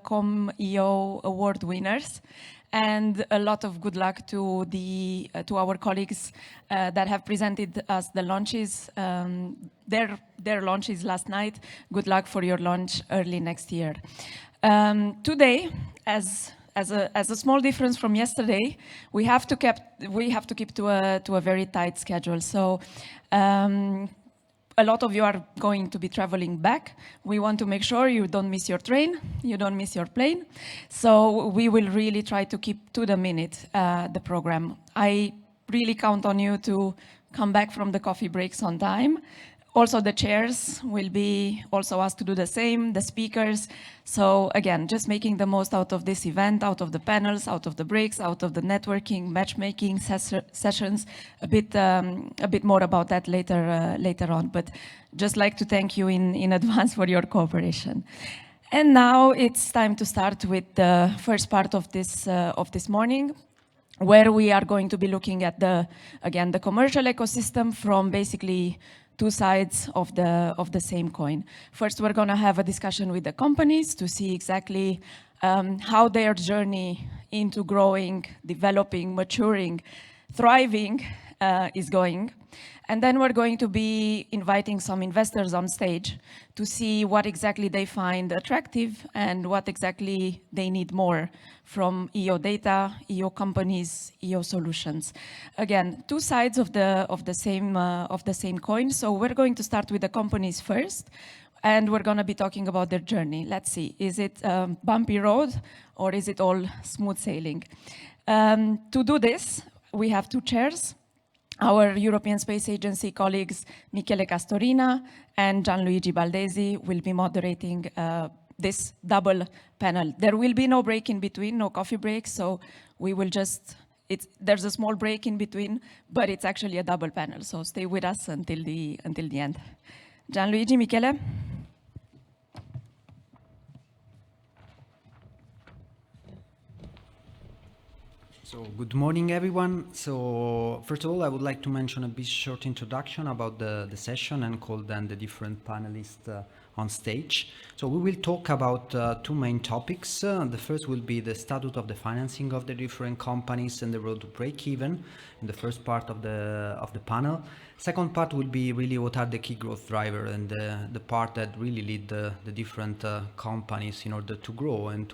ComEO award winners. And a lot of good luck to our colleagues that have presented us the launches, their launches last night. Good luck for your launch early next year. Today, as a small difference from yesterday, we have to keep to a very tight schedule. So. A lot of you are going to be traveling back. We want to make sure you don't miss your train, you don't miss your plane. So we will really try to keep to the minute the program. I really count on you to come back from the coffee breaks on time. Also, the chairs will be also asked to do the same, the speakers. So again, just making the most out of this event, out of the panels, out of the breaks, out of the networking, matchmaking sessions. A bit more about that later on. But just like to thank you in advance for your cooperation. And now it's time to start with the first part of this morning, where we are going to be looking at the commercial ecosystem from basically two sides of the same coin. First, we're going to have a discussion with the companies to see exactly how their journey into growing, developing, maturing, thriving is going. And then we're going to be inviting some investors on stage to see what exactly they find attractive and what exactly they need more from EO data, EO companies, EO solutions. Again, two sides of the same coin. So we're going to start with the companies first, and we're going to be talking about their journey. Let's see, is it a bumpy road or is it all smooth sailing? To do this, we have two chairs. Our European Space Agency colleagues, Michele Castorina and Gianluigi Baldesi, will be moderating this double panel. There will be no break in between, no coffee break, so we will there's a small break in between, but it's actually a double panel, so stay with us until the end. Gianluigi, Michele? So good morning, everyone. So first of all, I would like to mention a bit short introduction about the session and call then the different panelists on stage. So we will talk about two main topics. The first will be the status of the financing of the different companies and the road to break even in the first part of the panel. Second part will be really what are the key growth drivers and the part that really lead the different companies in order to grow and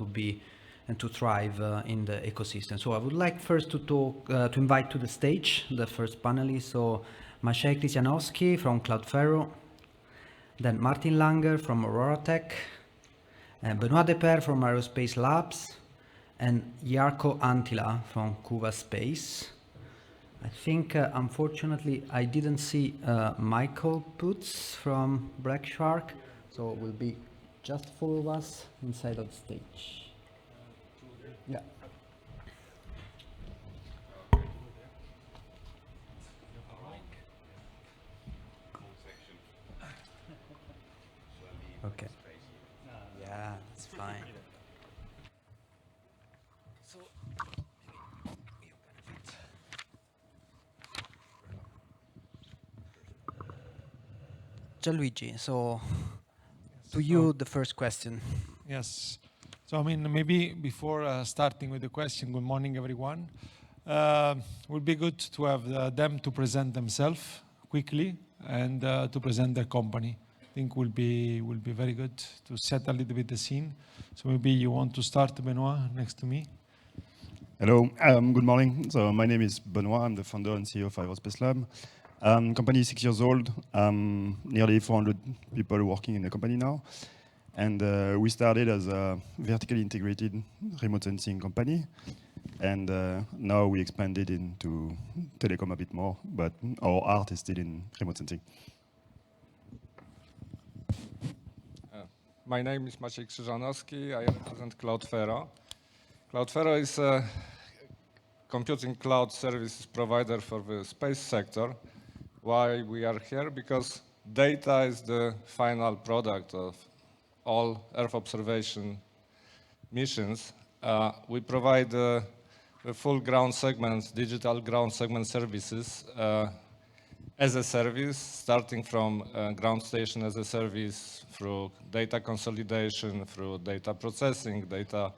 to thrive in the ecosystem. So I would like first to invite to the stage the first panelist. So Maciej Krystianowski from Cloudflare, then Martin Langer from Aurora Tech, Benoit Deper from Aerospace Labs, and Jarkko Anttila from Kuva Space. I think, unfortunately, I didn't see Michael Putz from Black Shark, so it will be just four of us inside of the stage. Yeah. Okay. Yeah, that's fine. So, Gianluigi, so to you the first question. Yes. So, I mean, maybe before starting with the question, good morning, everyone. Would be good to have them to present themselves quickly and to present their company. I think will be very good to set a little bit the scene. So maybe you want to start, Benoit, next to me. Hello, good morning. So my name is Benoit. I'm the founder and CEO of Aerospace Lab. Company is 6 years old. Nearly 400 people working in the company now. And we started as a vertically integrated remote sensing company. And now we expanded into telecom a bit more, but our heart is still in remote sensing. My name is Maciej Krzyżanowski. I represent Cloudflare. Cloudflare is a computing cloud services provider for the space sector. Why we are here? Because data is the final product of all Earth observation missions. We provide the full ground segments, digital ground segment services as a service, starting from ground station as a service, through data consolidation, through data processing, data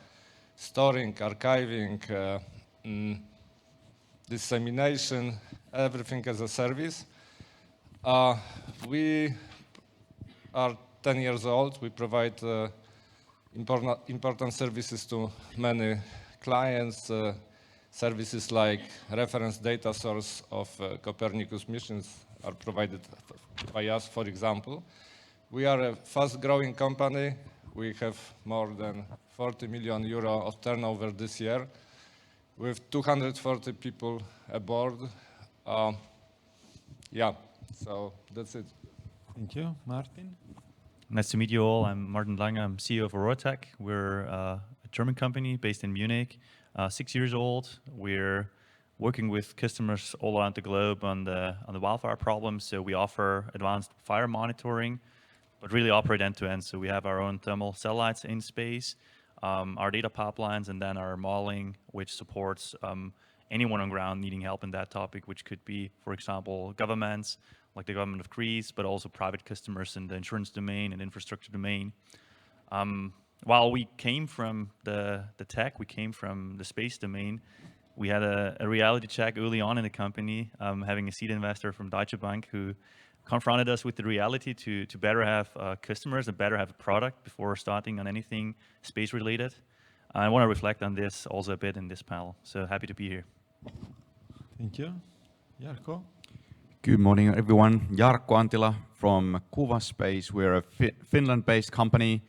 storing, archiving, dissemination, everything as a service. We are 10 years old. We provide important services to many clients, services like reference data source of Copernicus missions are provided by us, for example. We are a fast-growing company. We have more than 40 million euro of turnover this year, with 240 people aboard. Yeah, so that's it. Thank you. Martin? Nice to meet you all. I'm Martin Lange. I'm CEO of Aurotech. We're a German company based in Munich, 6 years old. We're working with customers all around the globe on the wildfire problems. So we offer advanced fire monitoring, but really operate end to end. So we have our own thermal satellites in space, our data pipelines, and then our modeling, which supports anyone on ground needing help in that topic, which could be, for example, governments, like the government of Greece, but also private customers in the insurance domain and infrastructure domain. While we came from the tech, we came from the space domain, we had a reality check early on in the company, having a seed investor from Deutsche Bank who confronted us with the reality to better have customers and better have a product before starting on anything space related. I want to reflect on this also a bit in this panel. So happy to be here. Thank you. Jarkko? Good morning, everyone. Jarkko Antila from Kuva Space. We're a Finland-based company.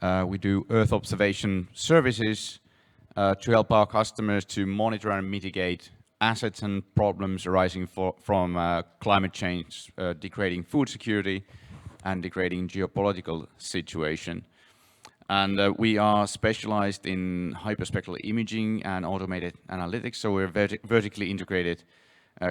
We do Earth observation services to help our customers to monitor and mitigate assets and problems arising from climate change, degrading food security and degrading geopolitical situation. And we are specialized in hyperspectral imaging and automated analytics. So we're a vertically integrated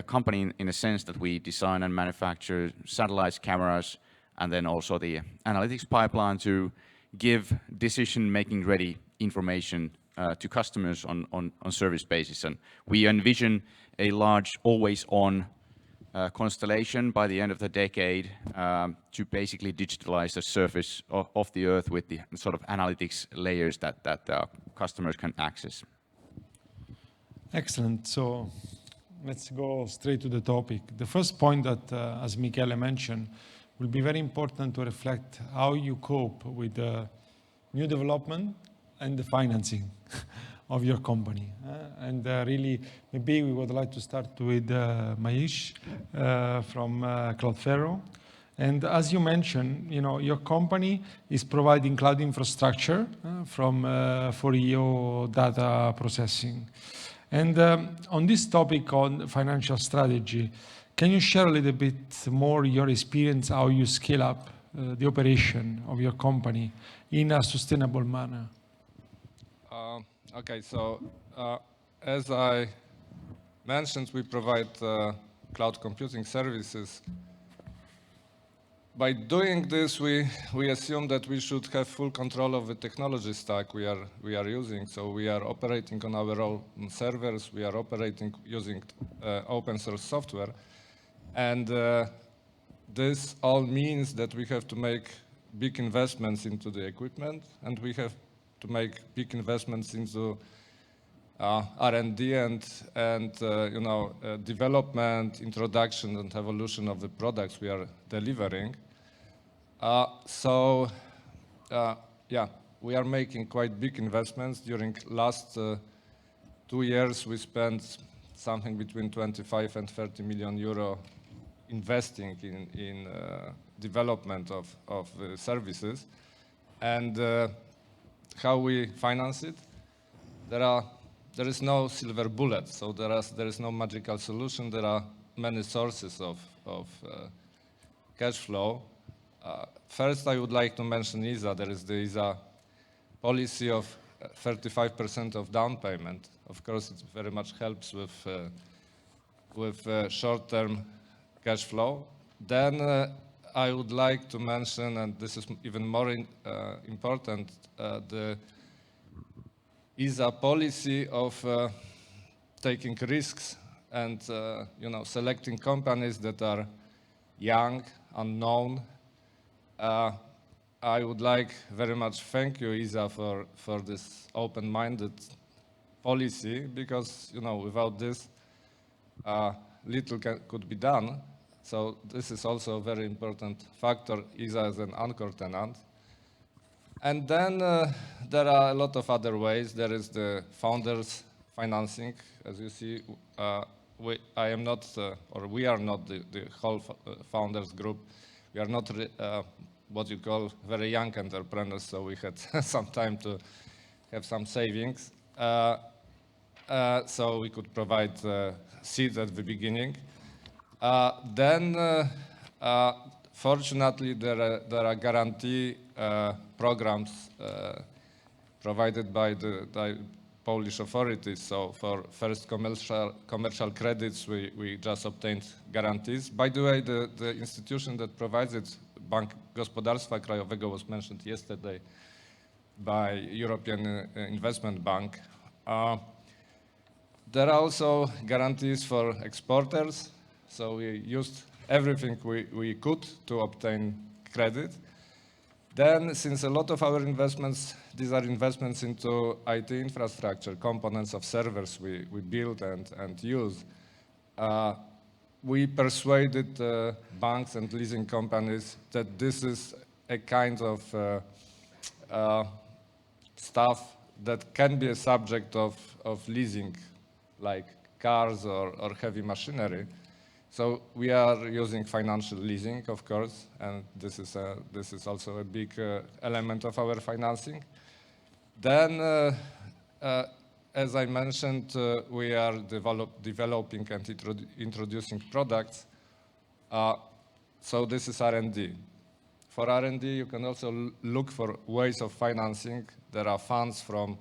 company in a sense that we design and manufacture satellites, cameras, and then also the analytics pipeline to give decision-making ready information to customers on service basis. And we envision a large always-on constellation by the end of the decade to basically digitalize the surface of the Earth with the sort of analytics layers that customers can access. Excellent. So let's go straight to the topic. The first point that, as Michele mentioned, will be very important to reflect how you cope with the new development and the financing of your company. And really, maybe we would like to start with Maish from Cloudflare. And as you mentioned, your company is providing cloud infrastructure for EO data processing. And on this topic on financial strategy, can you share a little bit more your experience, how you scale up the operation of your company in a sustainable manner? Okay, so as I mentioned, we provide cloud computing services. By doing this, we assume that we should have full control of the technology stack we are using. So we are operating on our own servers. We are operating using open source software. And this all means that we have to make big investments into the equipment, and we have to make big investments into R&D and development, introduction, and evolution of the products we are delivering. Yeah, we are making quite big investments. During last 2 years, we spent something between 25 and 30 million euro investing in development of services. And how we finance it? There is no silver bullet, so there is no magical solution. There are many sources of cash flow. First, I would like to mention ESA. There is the ESA policy of 35% of down payment. Of course, it very much helps with short-term cash flow. Then I would like to mention, and this is even more important, the ESA policy of taking risks and selecting companies that are young, unknown. I would like very much thank you, ESA, for this open-minded policy, because without this, little could be done. So this is also a very important factor, ESA as an anchor tenant. And then there are a lot of other ways. There is the founders financing. As you see, we are not the whole founders group. We are not what you call very young entrepreneurs, so we had some time to have some savings. So we could provide seeds at the beginning. Then, fortunately, there are guarantee programs provided by the Polish authorities. So for first commercial credits, we just obtained guarantees. By the way, the institution that provides it, Bank Gospodarstwa Krajowego, was mentioned yesterday by European Investment Bank. There are also guarantees for exporters. So we used everything we could to obtain credit. Then, since a lot of our investments, these are investments into IT infrastructure, components of servers we build and use, we persuaded banks and leasing companies that this is a kind of stuff that can be a subject of leasing, like cars or heavy machinery. So we are using financial leasing, of course, and this is also a big element of our financing. Then, as I mentioned, we are developing and introducing products. So this is R&D. For R&D, you can also look for ways of financing. There are funds from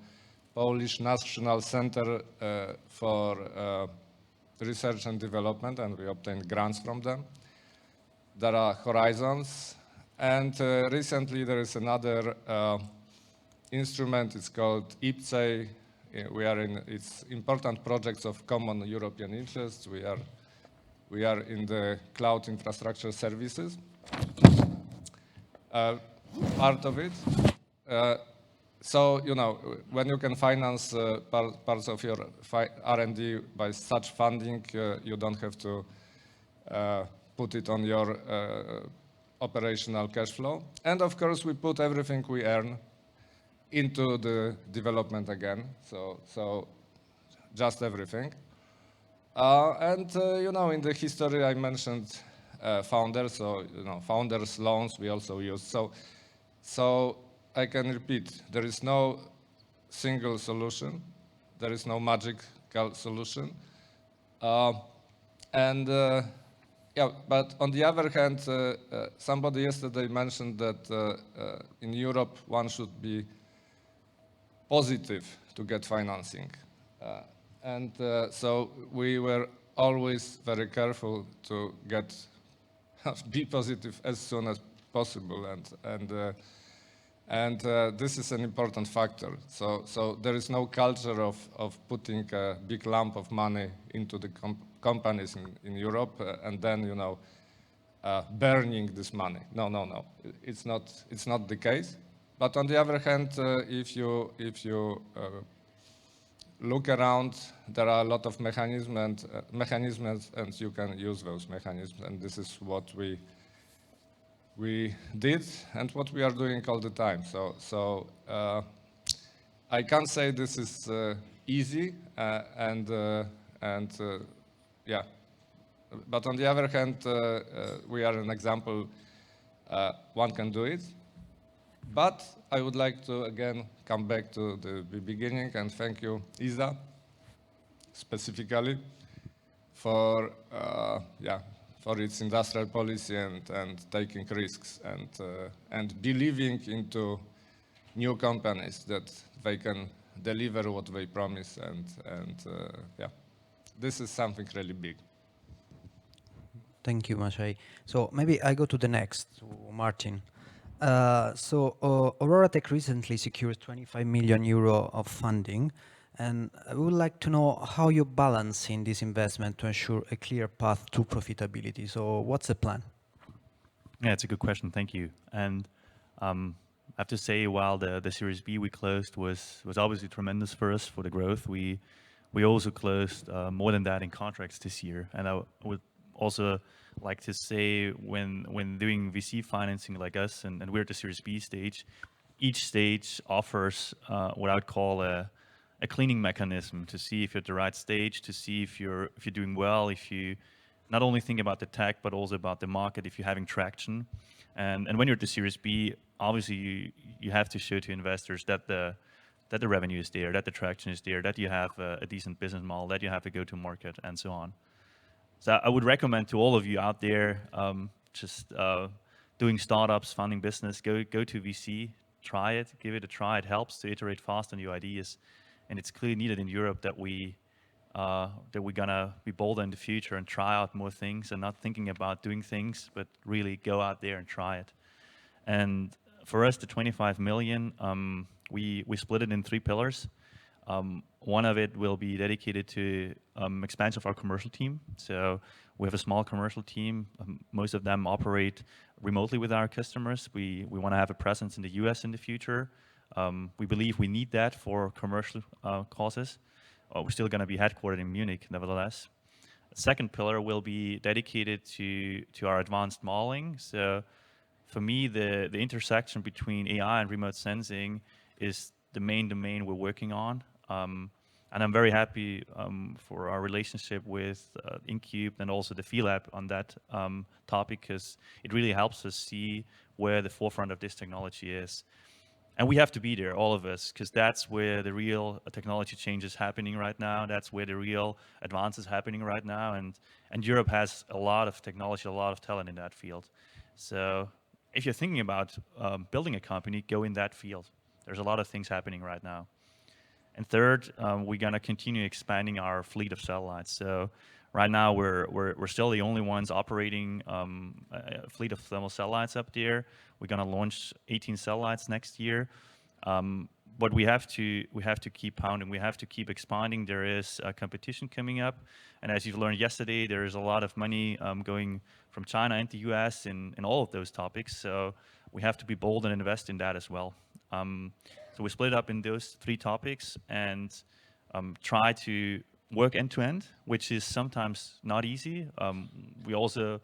Polish National Center for Research and Development, and we obtained grants from them. There are horizons, and recently there is another instrument. It's called ESA. It's important projects of common European interest. We are in the cloud infrastructure services. Part of it. So, when you can finance parts of your R&D by such funding, you don't have to put it on your operational cash flow. And of course, we put everything we earn into the development again. So just everything. And in the history, I mentioned founders. So, founders loans we also use. So I can repeat, there is no single solution. There is no magical solution. But on the other hand, somebody yesterday mentioned that in Europe, one should be positive to get financing. So we were always very careful to be positive as soon as possible. And this is an important factor. So there is no culture of putting a big lump of money into the companies in Europe and then, burning this money. No. It's not the case. But on the other hand, if you look around, there are a lot of mechanisms, and you can use those mechanisms. And this is what we did and what we are doing all the time. So I can't say this is easy, but on the other hand, we are an example. One can do it. But I would like to again come back to the beginning and thank you, ESA, specifically for its industrial policy and taking risks and believing into new companies that they can deliver what they promise this is something really big. Thank you, Maciej. So maybe I go to the next, to Martin. So Aurora Tech recently secured 25 million euro of funding And I would like to know how you're balancing this investment to ensure a clear path to profitability. So what's the plan? Yeah, it's a good question. Thank you. And I have to say, while the Series B we closed was obviously tremendous for us for the growth, we also closed more than that in contracts this year. And I would also like to say, when doing VC financing like us, and we're at the Series B stage, each stage offers what I would call a cleaning mechanism to see if you're at the right stage, to see if you're doing well, if you not only think about the tech, but also about the market, if you're having traction. And when you're at the Series B, obviously you have to show to investors that the revenue is there, that the traction is there, that you have a decent business model, that you have a go-to-market, and so on. So I would recommend to all of you out there, just doing startups, funding business, go to VC, try it, give it a try. It helps to iterate fast on your ideas, and it's clearly needed in Europe that we're gonna be bolder in the future and try out more things and not thinking about doing things, but really go out there and try it. And for us, the 25 million, we split it in 3 pillars. One of it will be dedicated to expansion of our commercial team. So we have a small commercial team. Most of them operate remotely with our customers. We want to have a presence in the US in the future. We believe we need that for commercial causes. We're still going to be headquartered in Munich, nevertheless. The second pillar will be dedicated to our advanced modeling. So for me, the intersection between AI and remote sensing is the main domain we're working on. And I'm very happy for our relationship with Incube and also the FeeLab on that topic, because it really helps us see where the forefront of this technology is. And we have to be there, all of us, because that's where the real technology change is happening right now. That's where the real advance is happening right now. And Europe has a lot of technology, a lot of talent in that field. So if you're thinking about building a company, go in that field. There's a lot of things happening right now. And third, we're going to continue expanding our fleet of satellites. So right now, we're still the only ones operating a fleet of thermal satellites up there. We're going to launch 18 satellites next year. But we have to keep pounding. We have to keep expanding. There is a competition coming up. And as you've learned yesterday, there is a lot of money going from China into the US in all of those topics. So we have to be bold and invest in that as well. So we split up in those 3 topics and try to work end to end, which is sometimes not easy. We also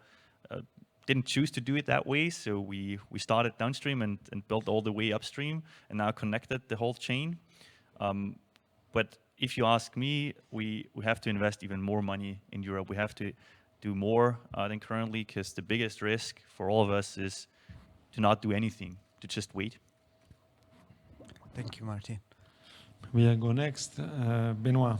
didn't choose to do it that way. So we started downstream and built all the way upstream and now connected the whole chain. But if you ask me, we have to invest even more money in Europe. We have to do more than currently, because the biggest risk for all of us is to not do anything, to just wait. Thank you, Martin. We'll go next. Benoit.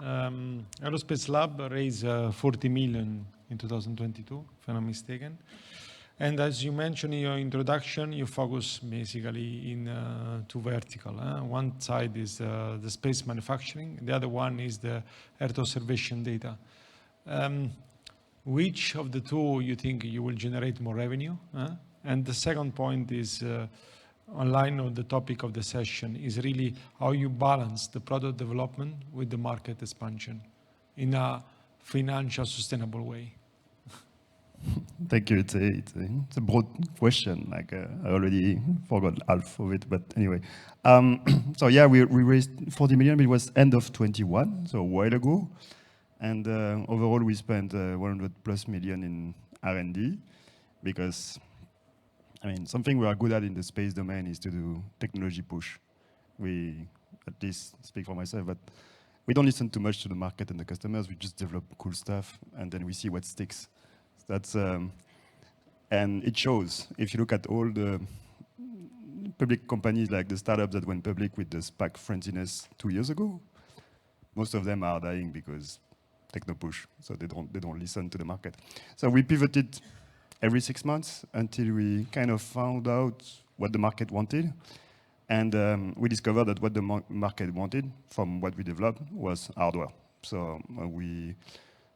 Aerospace Lab raised 40 million in 2022, if I'm not mistaken. And as you mentioned in your introduction, you focus basically in 2 verticals. One side is the space manufacturing. The other one is the Earth observation data. Which of the 2 you think you will generate more revenue? And the second point is online on the topic of the session is really how you balance the product development with the market expansion in a financial sustainable way. Thank you. It's a broad question. Like I already forgot half of it, but anyway. So yeah, we raised 40 million. But it was end of 21, so a while ago. And overall, we spent 100+ million in R&D, because I mean, something we are good at in the space domain is to do technology push. We, at least speak for myself, but we don't listen too much to the market and the customers. We just develop cool stuff, and then we see what sticks. That's and it shows. If you look at all the public companies, like the startups that went public with the SPAC frenziness 2 years ago, most of them are dying because techno push. So they don't listen to the market. So we pivoted every 6 months until we kind of found out what the market wanted. And we discovered that what the market wanted from what we developed was hardware. So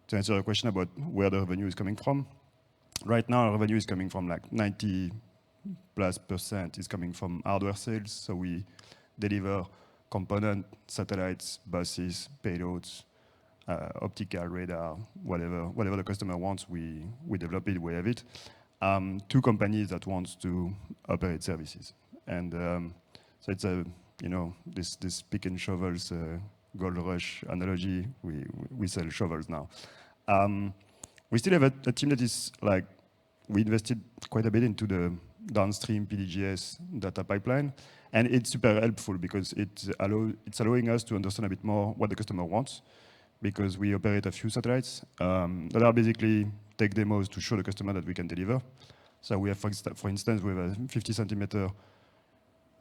to answer your question about where the revenue is coming from, right now our revenue is coming from like 90+% is coming from hardware sales. So we deliver component, satellites, buses, payloads, optical, radar, whatever the customer wants, we develop it, we have it. Two companies that wants to operate services. And so it's a, this pick and shovels gold rush analogy, we sell shovels now. We still have a team that is like, we invested quite a bit into the downstream PDGS data pipeline, and it's super helpful because it's allowing us to understand a bit more what the customer wants, because we operate a few satellites that are basically take demos to show the customer that we can deliver. So we have, for instance, we have a 50 centimeter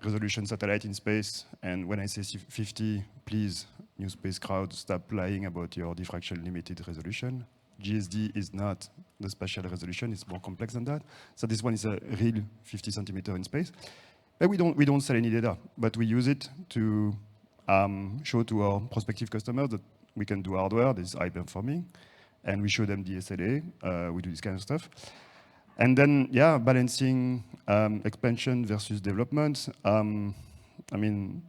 resolution satellite in space, and when I say 50, please, new space crowd, stop lying about your diffraction limited resolution. GSD is not the spatial resolution, it's more complex than that. So this one is a real 50 centimeter in space. But we don't sell any data, but we use it to show to our prospective customers that we can do hardware, this is high performing, and we show them the SLA, we do this kind of stuff. And then, yeah, balancing expansion versus development. I mean,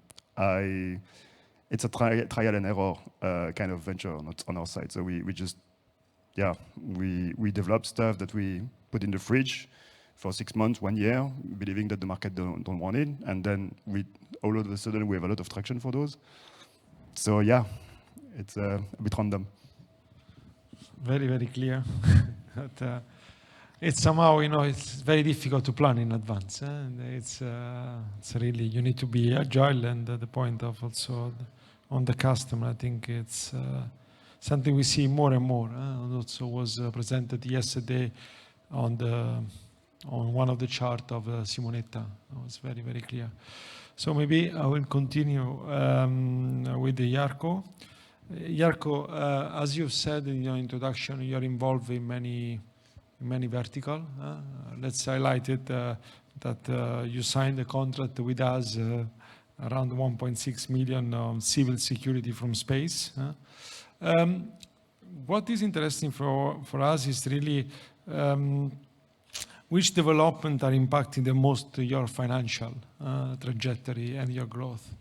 it's a trial and error kind of venture on our side. So we just, yeah, we develop stuff that we put in the fridge for 6 months, 1 year, believing that the market don't want it. And then all of a sudden, we have a lot of traction for those. So yeah, it's a bit random. Very, very clear. But, it's somehow, it's very difficult to plan in advance. And it's really, you need to be agile, and the point of also on the customer, I think it's something we see more and more. Also was presented yesterday on one of the chart of Simonetta. It was very, very clear. So maybe I will continue with the Jarkko. Jarkko, as you've said in your introduction, you're involved in many vertical. Let's highlight it that you signed a contract with us around 1.6 million on civil security from space. What is interesting for us is really which development are impacting the most your financial trajectory and your growth?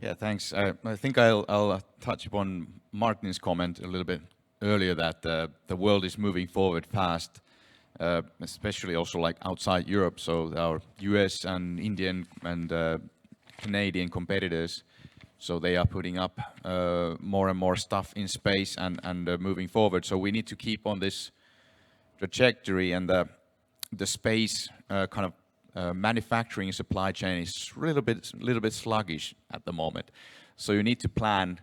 Yeah, thanks. I think I'll touch upon Martin's comment a little bit earlier that the world is moving forward fast, especially also like outside Europe. So our US and Indian and Canadian competitors, so they are putting up more and more stuff in space and moving forward. So we need to keep on this trajectory, and the space kind of manufacturing supply chain is a little bit sluggish at the moment. So you need to plan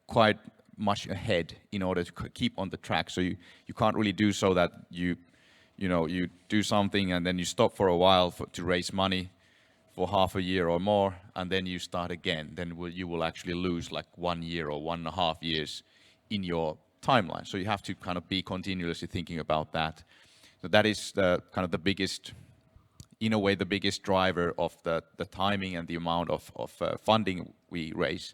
quite much ahead in order to keep on the track. So you can't really do so that you do something and then you stop for a while to raise money for half a year or more, and then you start again. Then you will actually lose like 1 year or 1.5 years in your timeline. So you have to kind of be continuously thinking about that. So that is the kind of the biggest, in a way, the biggest driver of the timing and the amount of funding we raise.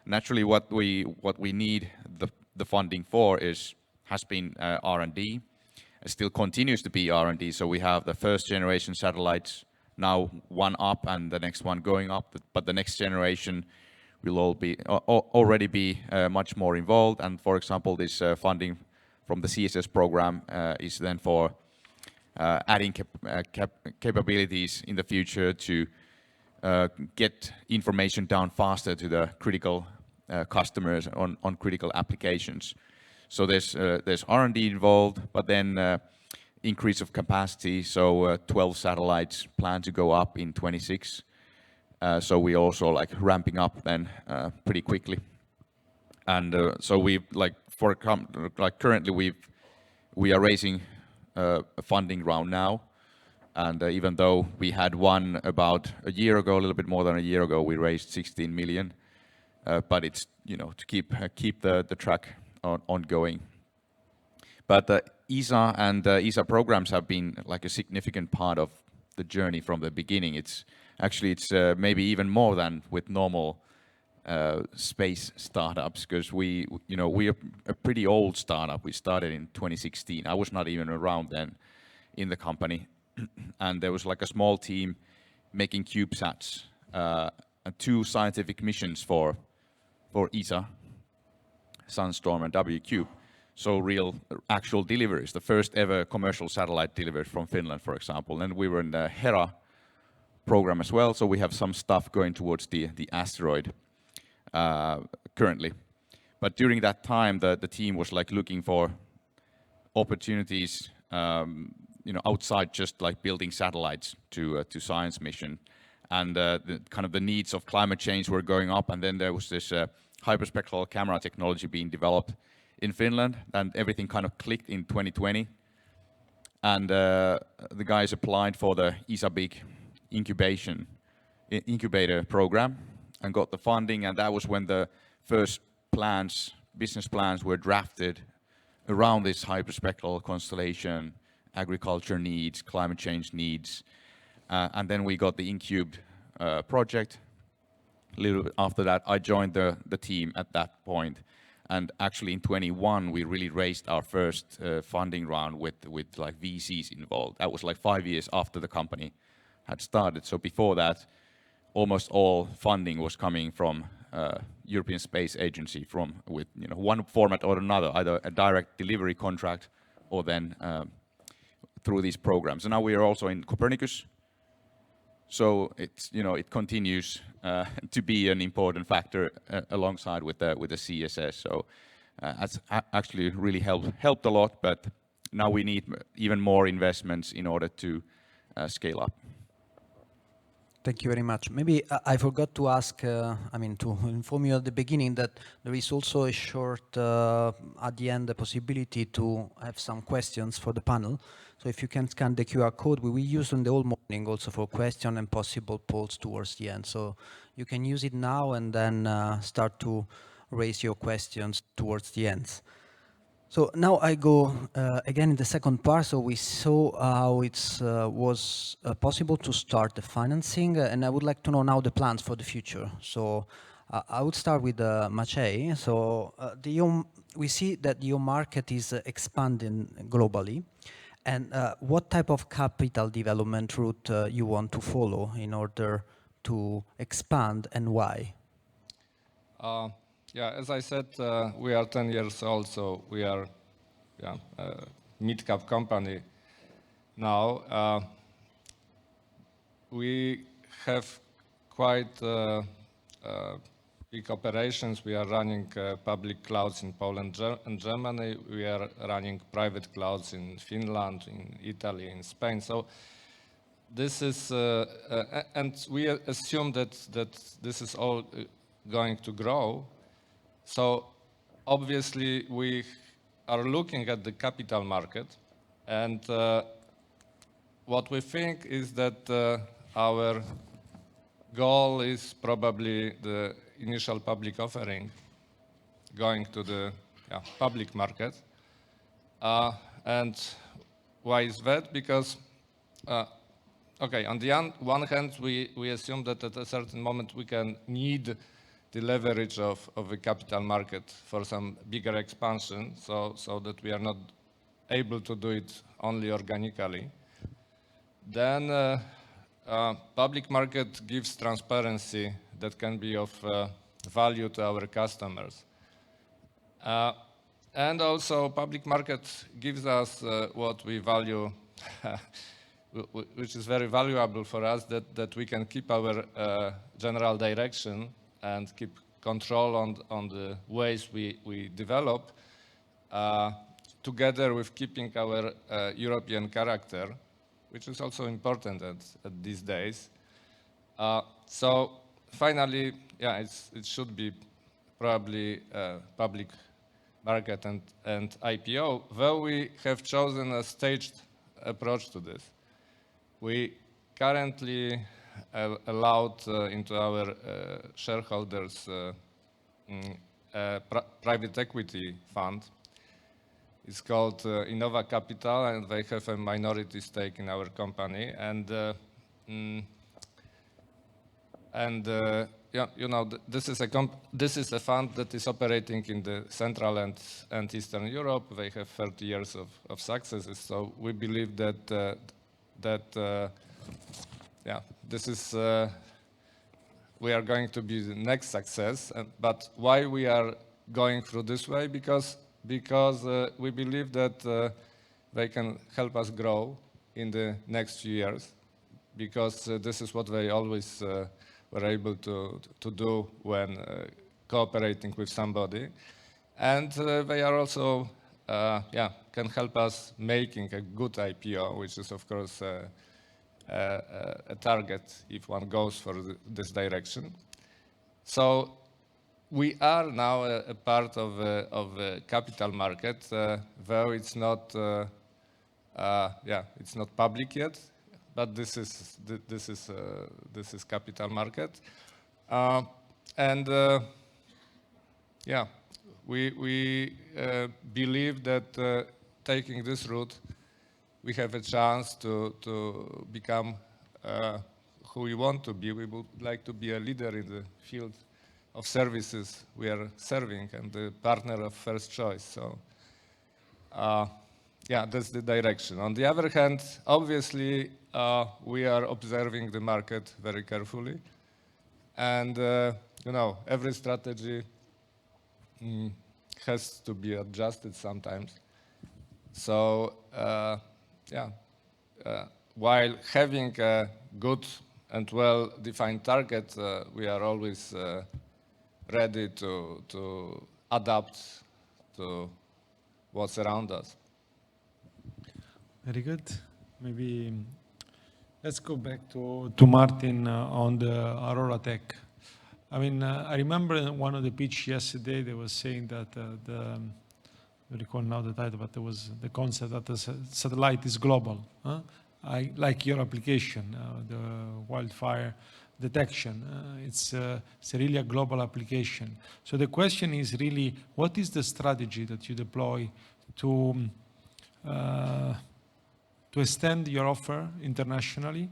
Naturally, what we need the funding for has been R&D. It still continues to be R&D. So we have the first generation satellites, now one up and the next one going up, but the next generation will already be much more involved. And for example, this funding from the CSS program is then for adding capabilities in the future to get information down faster to the critical customers on critical applications. So there's R&D involved, but then increase of capacity. So 12 satellites plan to go up in 26. So we also like ramping up then pretty quickly. And so we currently we are raising a funding round now. And even though we had one about a year ago, a little bit more than a year ago, we raised 16 million. But it's to keep the track ongoing. But ESA and ESA programs have been like a significant part of the journey from the beginning. It's maybe even more than with normal space startups, because we are a pretty old startup. We started in 2016. I was not even around then in the company, and there was like a small team making CubeSats. 2 scientific missions for ESA, Sunstorm and WCube. So real, actual deliveries, the first ever commercial satellite delivered from Finland, for example. And we were in the Hera program as well, so we have some stuff going towards the asteroid currently. But during that time, the team was like looking for opportunities, outside just like building satellites to science mission, and the needs of climate change were going up, and then there was this hyperspectral camera technology being developed in Finland, and everything kind of clicked in 2020. And the guys applied for the ESA Big incubator program and got the funding, and that was when the first business plans were drafted around this hyperspectral constellation, agriculture needs, climate change needs. And then we got the Incubed project. A little bit after that, I joined the team at that point. And actually in 21, we really raised our first funding round with like VCs involved. That was like 5 years after the company had started. So before that, almost all funding was coming from European Space Agency with one format or another, either a direct delivery contract or then through these programs. And now we are also in Copernicus. So it continues to be an important factor alongside with the CSS. So that's actually really helped a lot, but now we need even more investments in order to scale up. Thank you very much. Maybe I forgot to ask, to inform you at the beginning that there is also a short, at the end, the possibility to have some questions for the panel. So if you can scan the QR code, we will use them the whole morning also for questions and possible polls towards the end. So you can use it now and then start to raise your questions towards the end. So now I go again in the second part. So we saw how it was possible to start the financing, and I would like to know now the plans for the future. So I would start with Maciej. So we see that your market is expanding globally, and what type of capital development route you want to follow in order to expand, and why? Yeah, as I said, we are 10 years old, so we are a mid-cap company now. We have quite big operations. We are running public clouds in Poland and Germany. We are running private clouds in Finland, in Italy, in Spain. So this is, and we assume that this is all going to grow. So obviously we are looking at the capital market, and what we think is that our goal is probably the initial public offering, going to the public market. And why is that? Because, on the one hand, we assume that at a certain moment we can need the leverage of the capital market for some bigger expansion, so that we are not able to do it only organically. Then public market gives transparency that can be of value to our customers. And also public market gives us what we value, which is very valuable for us, that we can keep our general direction and keep control on the ways we develop, together with keeping our European character, which is also important at these days. So finally, it should be probably public market and IPO, though we have chosen a staged approach to this. We currently allowed into our shareholders private equity fund. It's called Innova Capital, and they have a minority stake in our company. This is a fund that is operating in the Central and Eastern Europe. They have 30 years of successes. So we believe that this is we are going to be the next success. But why we are going through this way? Because we believe that they can help us grow in the next few years, because this is what they always were able to do when cooperating with somebody. And they are also, can help us making a good IPO, which is, of course, a target if one goes for this direction. So we are now a part of a capital market, though it's not, it's not public yet, but this is capital market, and we believe that taking this route, we have a chance to become who we want to be. We would like to be a leader in the field of services we are serving and the partner of first choice. So, that's the direction. On the other hand, obviously, we are observing the market very carefully, and every strategy has to be adjusted sometimes. So, while having a good and well-defined target, we are always ready to adapt to what's around us. Very good. Maybe let's go back to Martin on the Aurora Tech. I mean, I remember in one of the pitch yesterday, they were saying that I recall now the title, but there was the concept that the satellite is global. I like your application, the wildfire detection. It's really a global application. So the question is really, what is the strategy that you deploy to extend your offer internationally,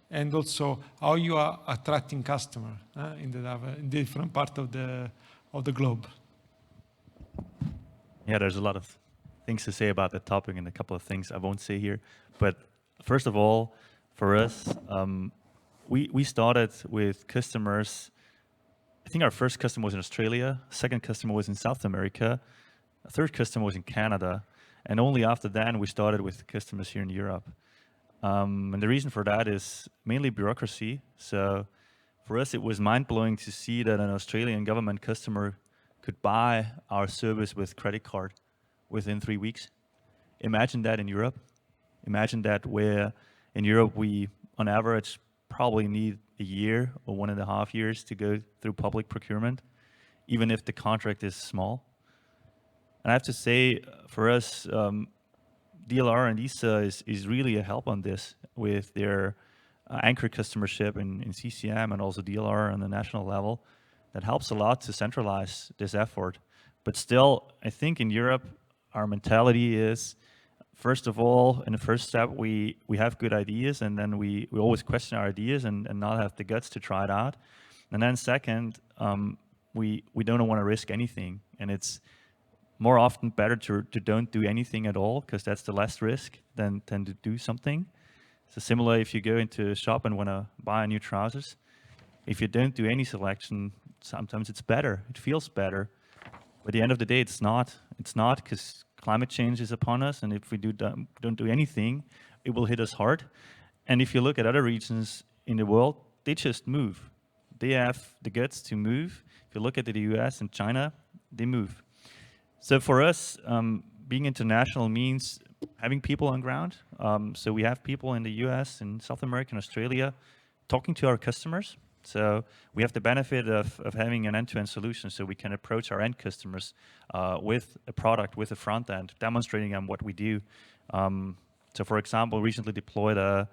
and also how you are attracting customers in the different part of the globe? Yeah, there's a lot of things to say about that topic, and a couple of things I won't say here. But first of all, for us, we started with customers. I think our first customer was in Australia, second customer was in South America, a third customer was in Canada, and only after then we started with customers here in Europe. And the reason for that is mainly bureaucracy. So for us, it was mind-blowing to see that an Australian government customer could buy our service with credit card within 3 weeks. Imagine that in Europe. Imagine that where in Europe we, on average, probably need a year or 1.5 years to go through public procurement, even if the contract is small. And I have to say, for us, DLR and ESA is really a help on this with their anchor customership in CCM and also DLR on the national level. That helps a lot to centralize this effort. But still, I think in Europe, our mentality is, first of all, in the first step, we have good ideas, and then we always question our ideas and not have the guts to try it out. And then second, we don't want to risk anything. And it's more often better to don't do anything at all, because that's the less risk than to do something. So similar, if you go into a shop and want to buy new trousers, if you don't do any selection, sometimes it's better. It feels better. But at the end of the day, it's not. It's not, because climate change is upon us, and if we don't do anything, it will hit us hard. And if you look at other regions in the world, they just move. They have the guts to move. If you look at the US and China, they move. So for us, being international means having people on ground. So we have people in the US and South America and Australia talking to our customers. So we have the benefit of having an end-to-end solution, so we can approach our end customers with a product, with a front end, demonstrating them what we do. So for example, recently deployed a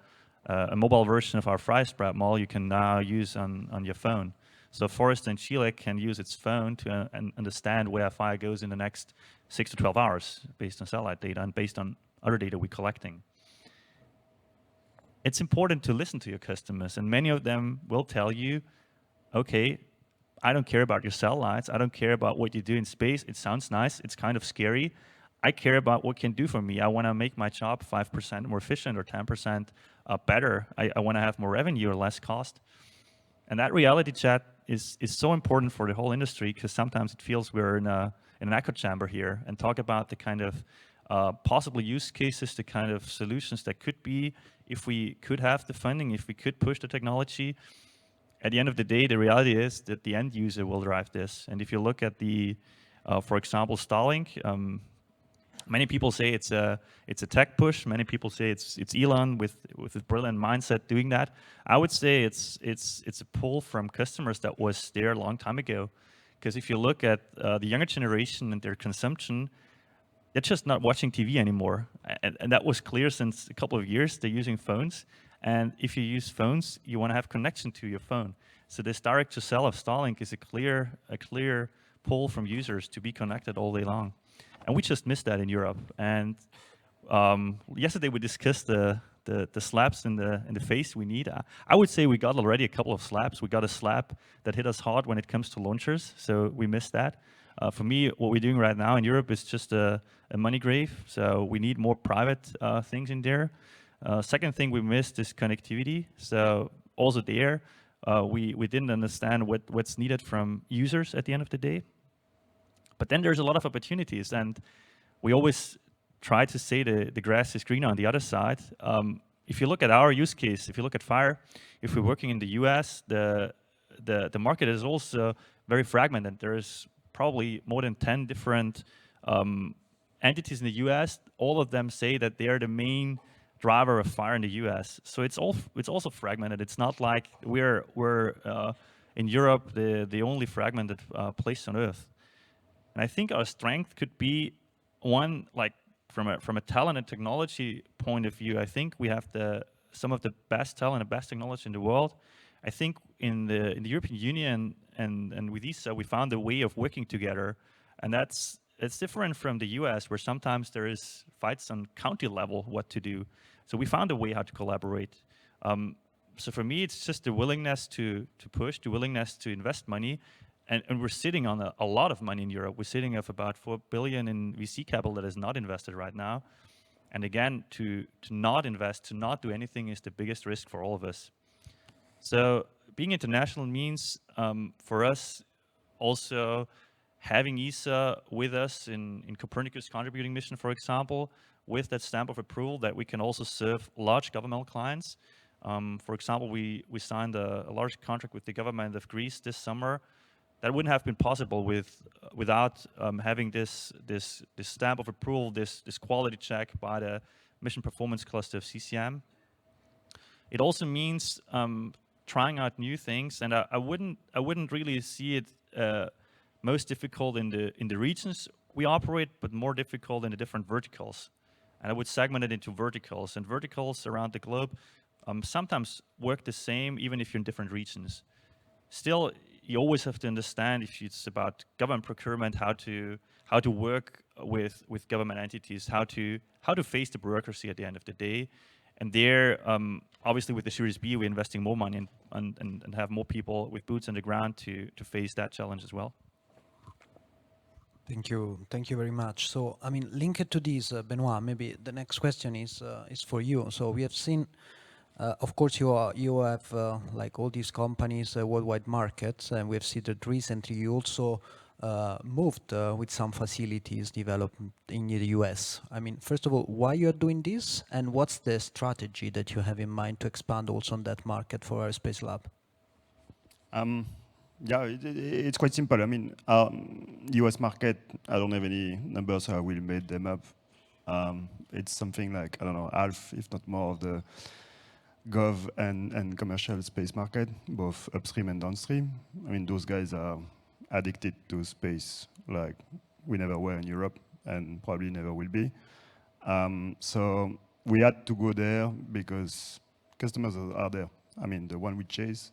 mobile version of our fry spread model you can now use on your phone. So Forest in Chile can use its phone to understand where a fire goes in the next 6 to 12 hours based on satellite data and based on other data we're collecting. It's important to listen to your customers, and many of them will tell you, okay, I don't care about your satellites, I don't care about what you do in space, it sounds nice, it's kind of scary. I care about what it can do for me. I want to make my job 5% more efficient or 10% better. I want to have more revenue or less cost. And that reality chat is so important for the whole industry, because sometimes it feels we're in an echo chamber here and talk about the kind of possible use cases, the kind of solutions that could be if we could have the funding, if we could push the technology. At the end of the day, the reality is that the end user will drive this. And if you look at the, for example, Starlink, many people say it's a tech push. Many people say it's Elon with his brilliant mindset doing that. I would say it's a pull from customers that was there a long time ago. Because if you look at the younger generation and their consumption, they're just not watching TV anymore. And that was clear since a couple of years. They're using phones. And if you use phones, you want to have connection to your phone. So this direct to sell of Starlink is a clear pull from users to be connected all day long. And we just missed that in Europe. And yesterday we discussed the slaps in the face we need. I would say we got already a couple of slaps. We got a slap that hit us hard when it comes to launchers, so we missed that. For me, what we're doing right now in Europe is just a money grave, so we need more private things in there. Second thing we missed is connectivity. So also there, we didn't understand what's needed from users at the end of the day. But then there's a lot of opportunities, and we always try to say the grass is greener on the other side. If you look at our use case, if you look at Fire, if we're working in the US, the market is also very fragmented. There is probably more than 10 different entities in the US. All of them say that they are the main driver of Fire in the US. So it's also fragmented. It's not like we're in Europe the only fragmented place on earth. And I think our strength could be one, like from a talent and technology point of view. I think we have some of the best talent and best technology in the world. I think in the European Union and with ESA, we found a way of working together, and it's different from the US, where sometimes there is fights on county level what to do. So we found a way how to collaborate. So for me, it's just the willingness to push, the willingness to invest money. And we're sitting on a lot of money in Europe. We're sitting of about 4 billion in VC capital that is not invested right now. And again, to not invest, to not do anything is the biggest risk for all of us. So being international means for us also having ESA with us in Copernicus contributing mission, for example, with that stamp of approval that we can also serve large governmental clients. For example, we signed a large contract with the government of Greece this summer. That wouldn't have been possible without having this stamp of approval, this quality check by the Mission Performance Cluster of CCM. It also means trying out new things, and I wouldn't really see it most difficult in the regions we operate, but more difficult in the different verticals. And I would segment it into verticals, and verticals around the globe sometimes work the same, even if you're in different regions. Still, you always have to understand if it's about government procurement, how to work with government entities, how to face the bureaucracy at the end of the day. And there, obviously with the Series B, we're investing more money and have more people with boots on the ground to face that challenge as well. Thank you very much. So, I mean, linked to this, Benoit, maybe the next question is for you. So we have seen, of course, you have like all these companies, worldwide markets, and we have seen that recently you also moved with some facilities developed in the US. I mean, first of all, why you are doing this, and what's the strategy that you have in mind to expand also on that market for Aerospace Lab? Yeah, it's quite simple. I mean, US market, I don't have any numbers, so I will make them up. It's something like, I don't know, half, if not more, of the gov and commercial space market, both upstream and downstream. I mean, those guys are addicted to space like we never were in Europe and probably never will be. So we had to go there because customers are there. I mean, the one we chase.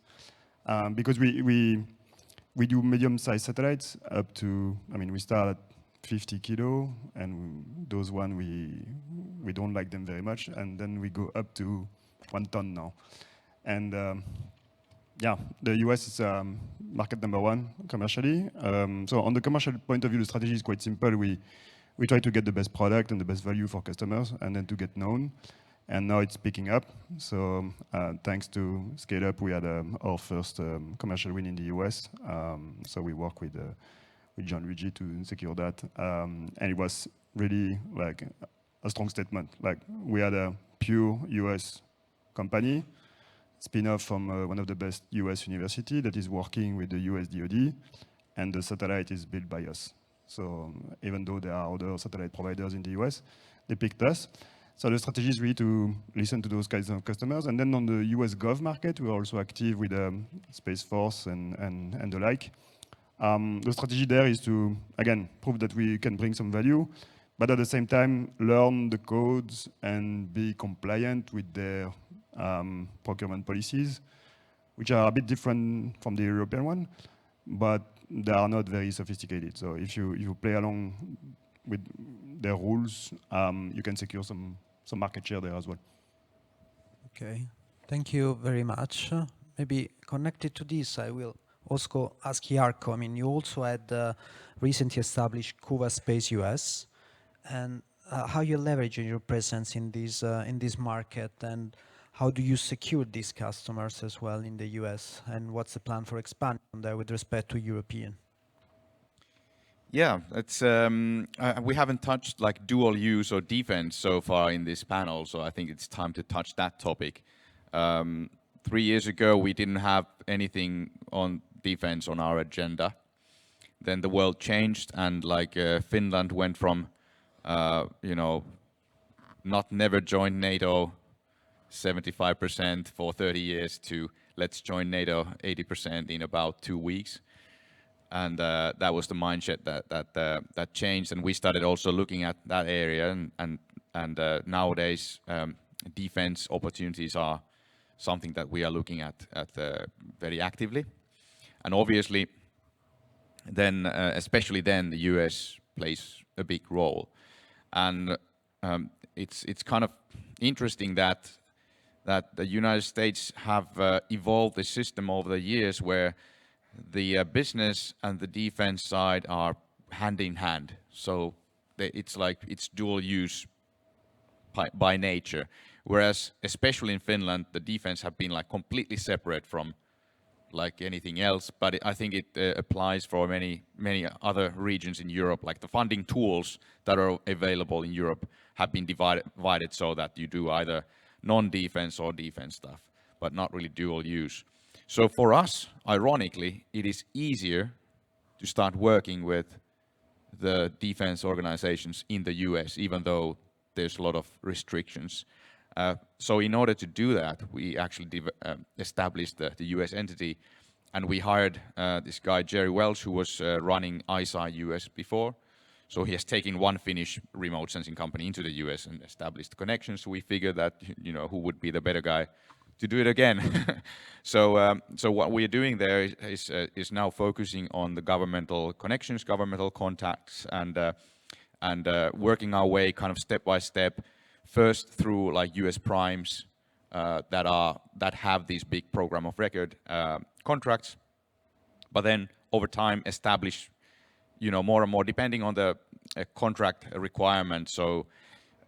Because we do medium-sized satellites up to, I mean, we start at 50 kilo, and those one we don't like them very much, and then we go up to 1 ton now. And yeah, the US is market number 1 commercially. So on the commercial point of view, the strategy is quite simple. We try to get the best product and the best value for customers, and then to get known. and now it's picking up. So thanks to Scale Up, we had our first commercial win in the US. So we work with John Luigi to secure that, and it was really like a strong statement. Like we had a pure US company, spin-off from one of the best US university that is working with the US DoD, and the satellite is built by us. So even though there are other satellite providers in the US, they picked us. So the strategy is really to listen to those kinds of customers. And then on the US Gov market, we're also active with Space Force and the like. The strategy there is to, again, prove that we can bring some value, but at the same time, learn the codes and be compliant with their procurement policies, which are a bit different from the European one, but they are not very sophisticated. So if you play along with their rules, you can secure some market share there as well. Okay, thank you very much. Maybe connected to this, I will also ask Jarkko. I mean, you also had recently established Kuva Space US, and how you leverage your presence in this market, and how do you secure these customers as well in the US, and what's the plan for expansion there with respect to European? Yeah, it's we haven't touched like dual use or defense so far in this panel, so I think it's time to touch that topic. 3 years ago, we didn't have anything on defense on our agenda. Then the world changed, and like Finland went from, not never join NATO 75% for 30 years to let's join NATO 80% in about 2 weeks. And that was the mindset that changed, and we started also looking at that area. And nowadays, defense opportunities are something that we are looking at very actively. And obviously, then especially then, the US plays a big role. And it's kind of interesting that the United States have evolved the system over the years where the business and the defense side are hand in hand. So it's like it's dual use by nature. Whereas, especially in Finland, the defense have been like completely separate from like anything else. But I think it applies for many other regions in Europe. Like the funding tools that are available in Europe have been divided so that you do either non-defense or defense stuff, but not really dual use. So for us, ironically, it is easier to start working with the defense organizations in the US, even though there's a lot of restrictions. So in order to do that, we actually established the US entity, and we hired this guy, Jerry Welch, who was running ESA US before. So he has taken one Finnish remote sensing company into the US and established connections. So we figured that, who would be the better guy to do it again. So what we are doing there is now focusing on the governmental connections, governmental contacts, and working our way kind of step by step, first through like US primes that have these big program of record contracts, but then over time establish, more and more depending on the contract requirement. So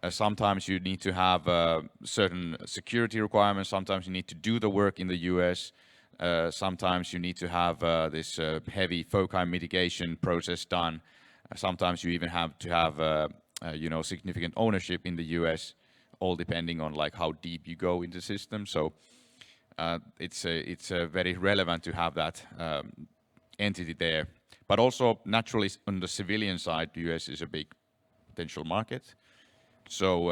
sometimes you need to have certain security requirements. Sometimes you need to do the work in the US. Sometimes you need to have this heavy foci mitigation process done. Sometimes you even have to have significant ownership in the US, all depending on like how deep you go in the system. So it's very relevant to have that entity there. But also naturally on the civilian side, the US is a big potential market. So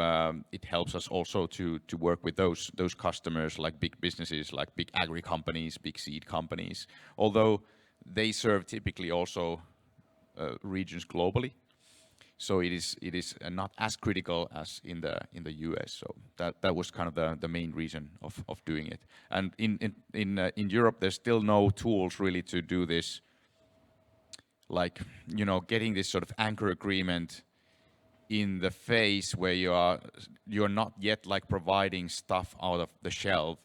it helps us also to work with those customers, like big businesses, like big agri companies, big seed companies, although they serve typically also regions globally. So it is not as critical as in the US. So that was kind of the main reason of doing it. And in Europe, there's still no tools really to do this, like getting this sort of anchor agreement in the phase where you're not yet like providing stuff out of the shelf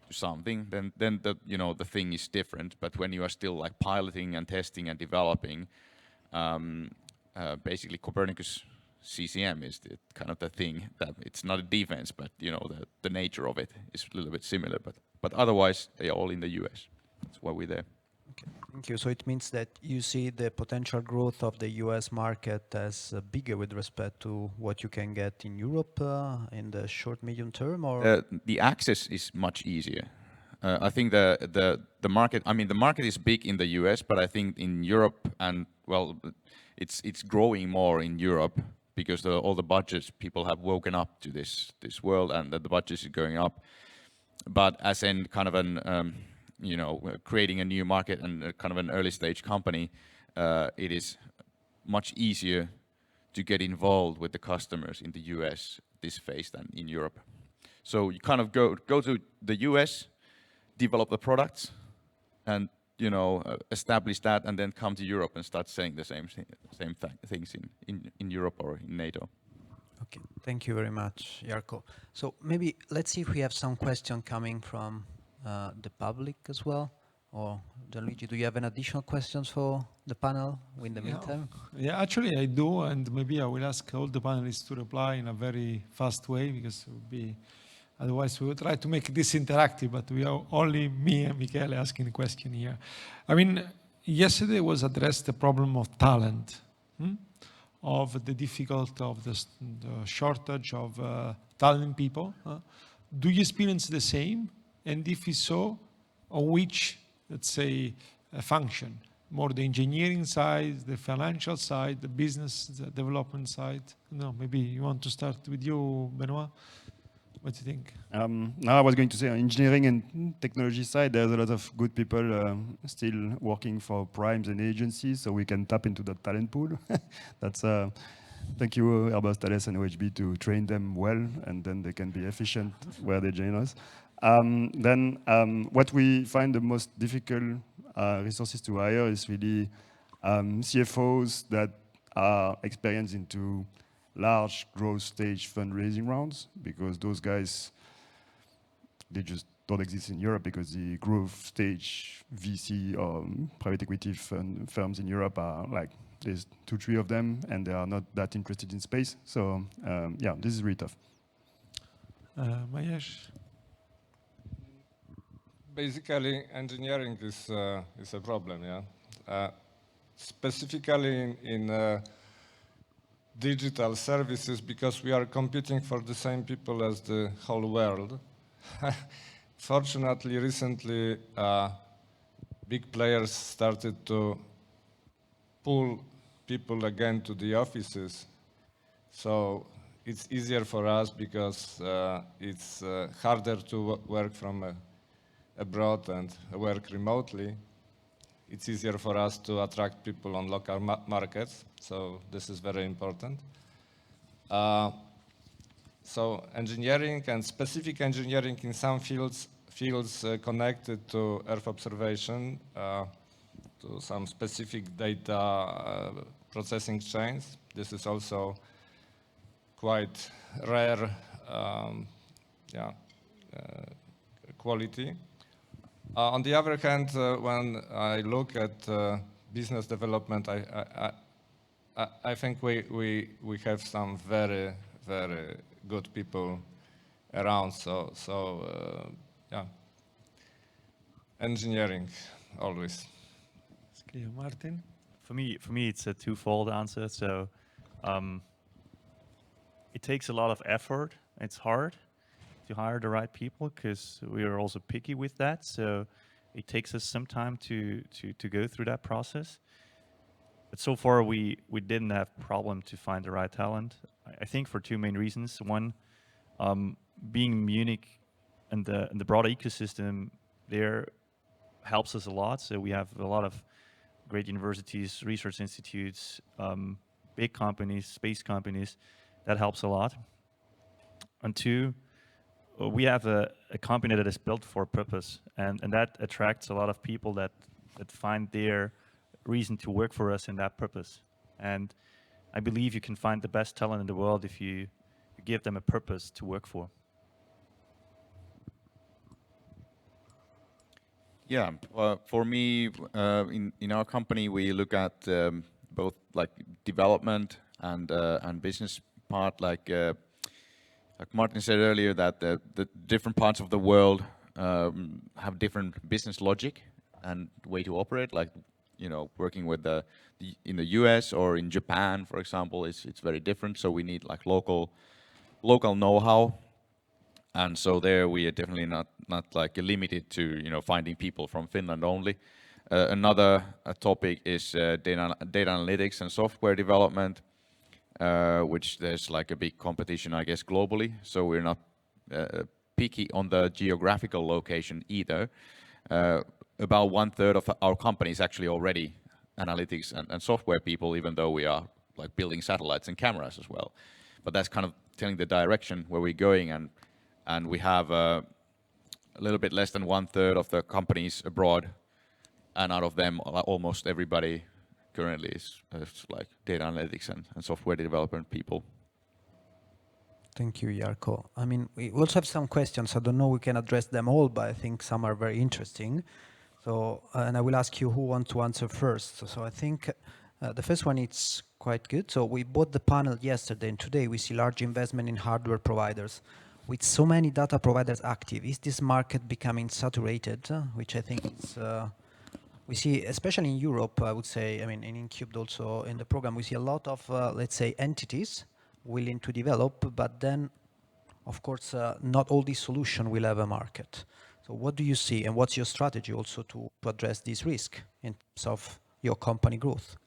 to something, then the thing is different. But when you are still like piloting and testing and developing, basically Copernicus CCM is the kind of the thing that it's not a defense, but you know the nature of it is a little bit similar. But otherwise, they are all in the US. That's why we're there. Okay, thank you. So it means that you see the potential growth of the US market as bigger with respect to what you can get in Europe in the short, medium term, or? The access is much easier. I think the market. I mean, the market is big in the US, but I think in Europe and well, it's growing more in Europe because all the budgets people have woken up to this world, and that the budget is going up. But as in kind of an you know, creating a new market and kind of an early stage company, it is much easier to get involved with the customers in the US this phase than in Europe. So you kind of go to the US, develop the products, and you know, establish that, and then come to Europe and start saying the same things in Europe or in NATO. Okay, thank you very much, Jarkko. So maybe let's see if we have some question coming from the public as well. Or Gianluigi, do you have any additional questions for the panel in the meantime? Yeah, actually I do, and maybe I will ask all the panelists to reply in a very fast way, because it would be, otherwise we would try to make this interactive, but we are only me and Michele asking the question here. I mean, yesterday was addressed the problem of talent, of the difficulty of the shortage of talented people. Do you experience the same? And if so, on which, let's say, function? More the engineering side, the financial side, the business the development side? No, maybe you want to start with you, Benoit. What do you think? Now I was going to say on engineering and technology side, there's a lot of good people still working for primes and agencies, so we can tap into that talent pool. That's thank you, Airbus, Thales, and OHB to train them well, and then they can be efficient where they join us. Then what we find the most difficult resources to hire is really CFOs that are experienced into large growth stage fundraising rounds, because those guys, they just don't exist in Europe, because the growth stage VC or private equity firms in Europe are like, there's 2-3 of them, and they are not that interested in space. So yeah, this is really tough. Mahesh? Basically, engineering is a problem, yeah. Specifically in digital services, because we are competing for the same people as the whole world. Fortunately, recently, big players started to pull people again to the offices. So it's easier for us because it's harder to work from abroad and work remotely. It's easier for us to attract people on local markets, so this is very important. So engineering and specific engineering in some fields connected to Earth observation, to some specific data processing chains. This is also quite rare quality. On the other hand, when I look at business development, I think we have some very, very good people around. So yeah, engineering always. It's clear. Martin? For me, it's a twofold answer. So it takes a lot of effort. It's hard to hire the right people because we are also picky with that. So it takes us some time to go through that process. But so far, we didn't have problem to find the right talent. I think for two main reasons. One, being in Munich and the broader ecosystem there helps us a lot. So we have a lot of great universities, research institutes, big companies, space companies. That helps a lot. And two, we have a company that is built for a purpose, and that attracts a lot of people that find their reason to work for us in that purpose. And I believe you can find the best talent in the world if you give them a purpose to work for. Yeah, for me, in our company, we look at both like development and business part. Like Martin said earlier, that the different parts of the world have different business logic and way to operate. Like, you know, working with in the US or in Japan, for example, it's very different. So we need like local know-how. And so there we are definitely not like limited to, you know, finding people from Finland only. Another topic is data analytics and software development, which there's like a big competition, I guess, globally. So we're not picky on the geographical location either. About 1/3 of our company is actually already analytics and software people, even though we are like building satellites and cameras as well. But that's kind of telling the direction where we're going, and we have a little bit less than 1/3 of the companies abroad, and out of them, almost everybody currently is like data analytics and software development people. Thank you, Jarkko. I mean, we also have some questions. I don't know we can address them all, but I think some are very interesting. So, and I will ask you who wants to answer first. So I think the first one is quite good. So we bought the panel yesterday, and today we see large investment in hardware providers. With so many data providers active, is this market becoming saturated? Which I think is, we see, especially in Europe, I would say, I mean, in Incubed also in the program, we see a lot of, let's say, entities willing to develop, but then, of course, not all these solutions will have a market. So what do you see, and what's your strategy also to address this risk in terms of your company growth?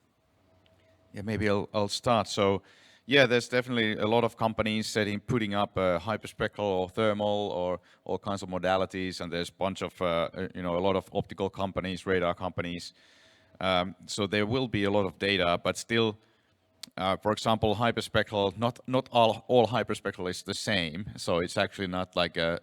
Yeah, maybe I'll start. So, yeah, there's definitely a lot of companies putting up hyperspectral or thermal or all kinds of modalities, and there's a bunch of, you know, a lot of optical companies, radar companies. So there will be a lot of data, but still, for example, hyperspectral, not all hyperspectral is the same. So it's actually not like a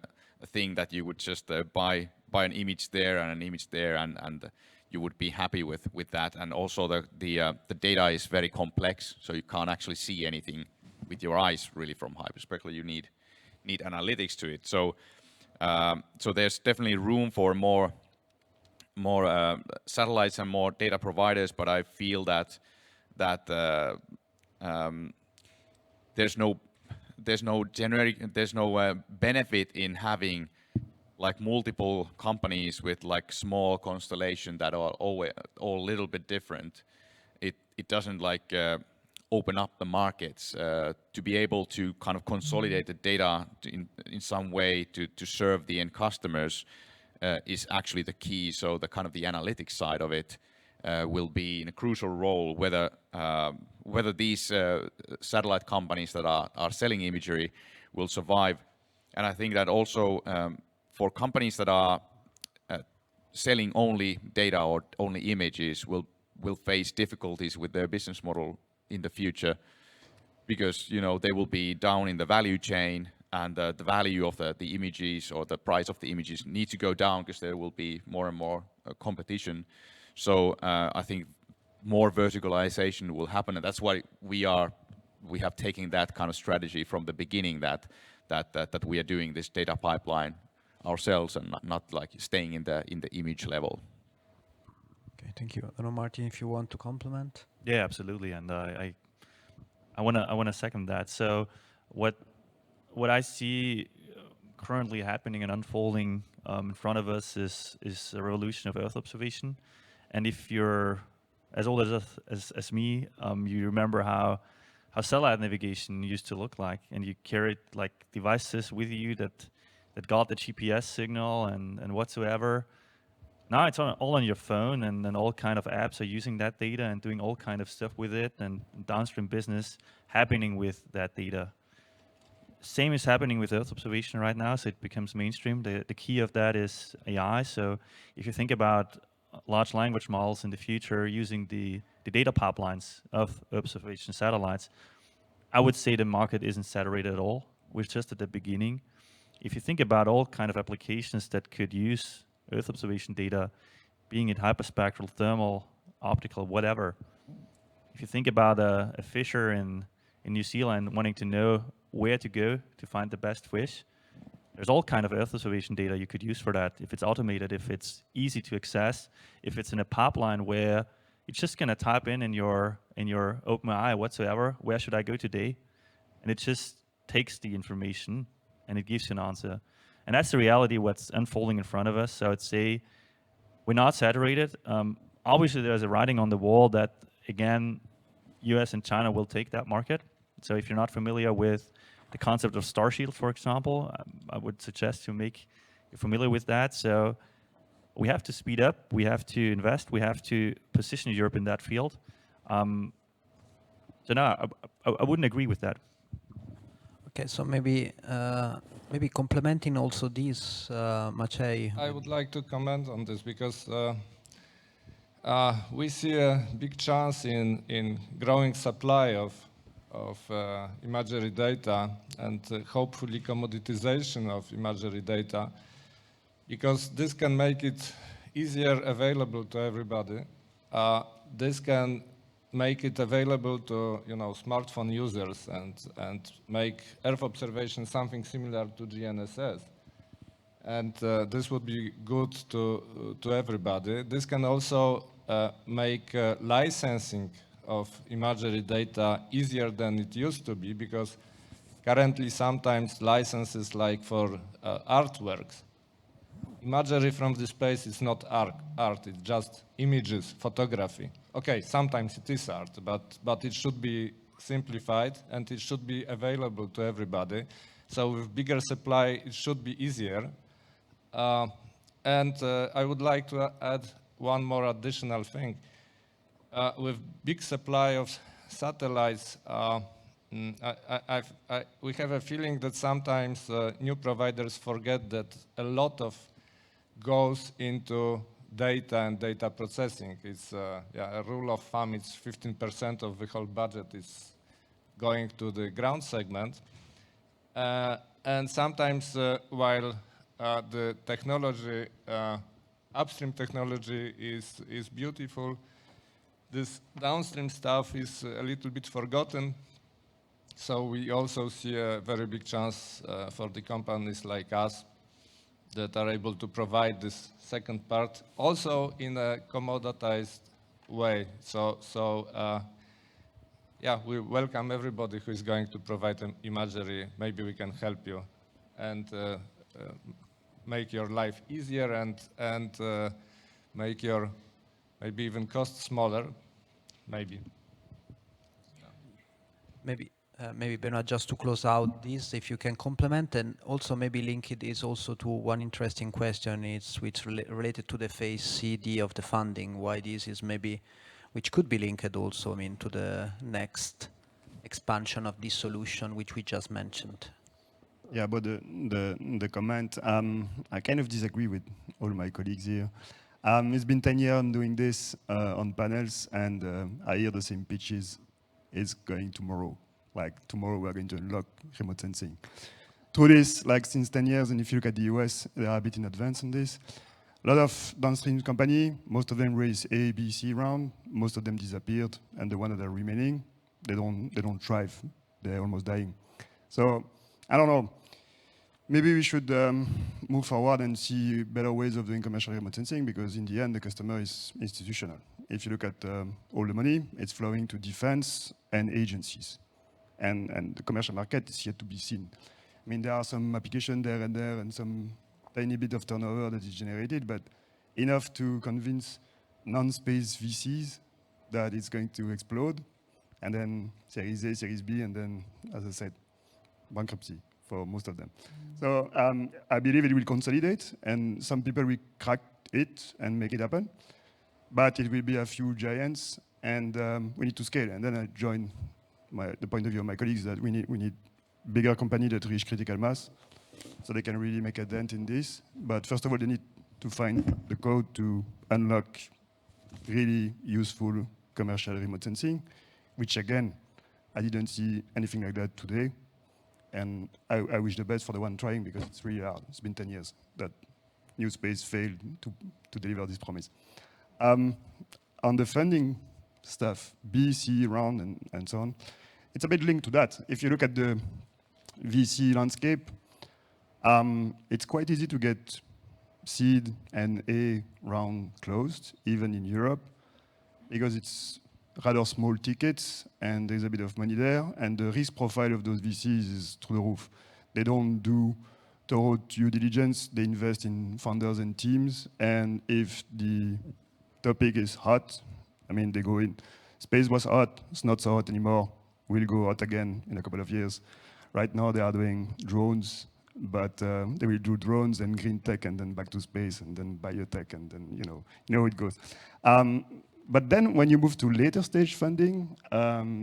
thing that you would just buy an image there and an image there, and you would be happy with that. And also the data is very complex, so you can't actually see anything with your eyes really from hyperspectral. You need analytics to it. So so there's definitely room for more satellites and more data providers, but I feel that there's no benefit in having like multiple companies with like small constellation that are all a little bit different. It doesn't like open up the markets to be able to kind of consolidate the data in some way to serve the end customers is actually the key. So the kind of the analytics side of it will be in a crucial role, whether these satellite companies that are selling imagery will survive. And I think that also for companies that are selling only data or only images will face difficulties with their business model in the future, because, you know, they will be down in the value chain, and the value of the images or the price of the images need to go down because there will be more and more competition. So I think more verticalization will happen, and that's why we have taken that kind of strategy from the beginning, that we are doing this data pipeline ourselves and not like staying in the image level. Okay, thank you. I don't know, Martin, if you want to complement. Yeah, absolutely, and I wanna second that. So what I see currently happening and unfolding in front of us is a revolution of Earth observation. And if you're as old as me, you remember how satellite navigation used to look like, and you carried like devices with you that got the GPS signal and whatsoever. Now it's all on your phone, and then all kind of apps are using that data and doing all kind of stuff with it, and downstream business happening with that data. Same is happening with Earth observation right now, so it becomes mainstream. The key of that is AI. So if you think about large language models in the future using the data pipelines of observation satellites, I would say the market isn't saturated at all. We're just at the beginning. If you think about all kind of applications that could use Earth observation data, being it hyperspectral, thermal, optical, whatever. If you think about a fisher in New Zealand wanting to know where to go to find the best fish, there's all kind of Earth observation data you could use for that. If it's automated, if it's easy to access, if it's in a pipeline where It's just gonna type in your OpenAI whatsoever, where should I go today? And it just takes the information and it gives you an answer. And that's the reality what's unfolding in front of us. So I'd say we're not saturated. Obviously, there's a writing on the wall that, again, US and China will take that market. So if you're not familiar with the concept of Starshield, for example, I would suggest to make you familiar with that. So we have to speed up, we have to invest, we have to position Europe in that field. So no, I wouldn't agree with that. Okay, so maybe complementing also this, Maciej. I would like to comment on this because we see a big chance in growing supply of imagery data and hopefully commoditization of imagery data, because this can make it easier available to everybody. This can make it available to smartphone users and make Earth observation something similar to GNSS. And this would be good to everybody. This can also make licensing of imagery data easier than it used to be, because currently sometimes licenses like for artworks, imagery from the space is not art, it's just images, photography. Okay, sometimes it is art, but it should be simplified and it should be available to everybody. So with bigger supply, it should be easier. And I would like to add one more additional thing. With big supply of satellites, we have a feeling that sometimes new providers forget that a lot of goes into data and data processing. It's a rule of thumb, it's 15% of the whole budget is going to the ground segment. And sometimes while the technology, upstream technology is beautiful, this downstream stuff is a little bit forgotten. So we also see a very big chance for the companies like us that are able to provide this second part, also in a commoditized way. So yeah, we welcome everybody who is going to provide imagery. Maybe we can help you and make your life easier and make your maybe even cost smaller, maybe. Maybe Bernard, just to close out this, if you can complement, and also maybe link it is also to one interesting question, it's which related to the phase CD of the funding, why this is maybe, which could be linked also, I mean, to the next expansion of this solution, which we just mentioned. Yeah, about the comment, I kind of disagree with all my colleagues here. It's been 10 years doing this on panels, and I hear the same pitches. It's going tomorrow. Like tomorrow, we're going to unlock remote sensing. Through this, like since 10 years, and if you look at the US, they are a bit in advance on this. A lot of downstream company, most of them raised A, B, C round. Most of them disappeared, and the ones that are remaining, they don't thrive. They're almost dying. So I don't know. Maybe we should move forward and see better ways of doing commercial remote sensing, because in the end, the customer is institutional. If you look at all the money, it's flowing to defense and agencies. And the commercial market is yet to be seen. I mean, there are some applications there and some tiny bit of turnover that is generated, but enough to convince non-space VCs that it's going to explode, and then Series A, Series B, and then, as I said, bankruptcy for most of them. So I believe it will consolidate, and some people will crack it and make it happen, but it will be a few giants, and we need to scale. And then I join the point of view of my colleagues that we need bigger companies that reach critical mass, so they can really make a dent in this. But first of all, they need to find the code to unlock really useful commercial remote sensing, which again, I didn't see anything like that today. And I wish the best for the one trying, because it's really hard. It's been 10 years that New Space failed to deliver this promise. On the funding stuff, B, C round, and so on, it's a bit linked to that. If you look at the VC landscape, it's quite easy to get seed and A round closed, even in Europe. because it's rather small tickets and there's a bit of money there, and the risk profile of those VCs is through the roof. They don't do thorough due diligence, they invest in founders and teams, and if the topic is hot, I mean, they go in. Space was hot, it's not so hot anymore, will go hot again in a couple of years. Right now they are doing drones, but they will do drones and green tech and then back to space and then biotech and then, you know how it goes. But then when you move to later stage funding,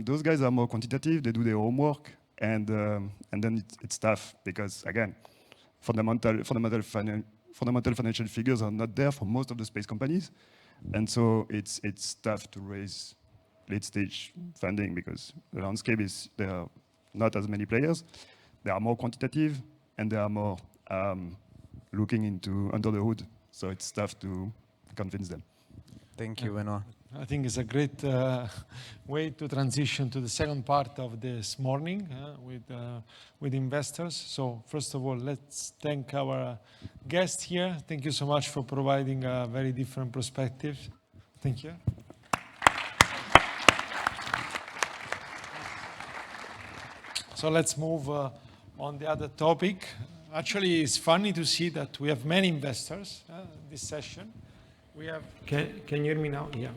those guys are more quantitative, they do their homework, and then it's tough because, again, fundamental financial figures are not there for most of the space companies. And so it's tough to raise late stage funding because the landscape is, there are not as many players. They are more quantitative and they are more looking into under the hood. So it's tough to convince them. Thank you, Benoit. I think it's a great way to transition to the second part of this morning with investors. So first of all, let's thank our guest here. Thank you so much for providing a very different perspective. Thank you. So let's move on the other topic. Actually, it's funny to see that we have many investors this session. We have, can you hear me now? Yeah.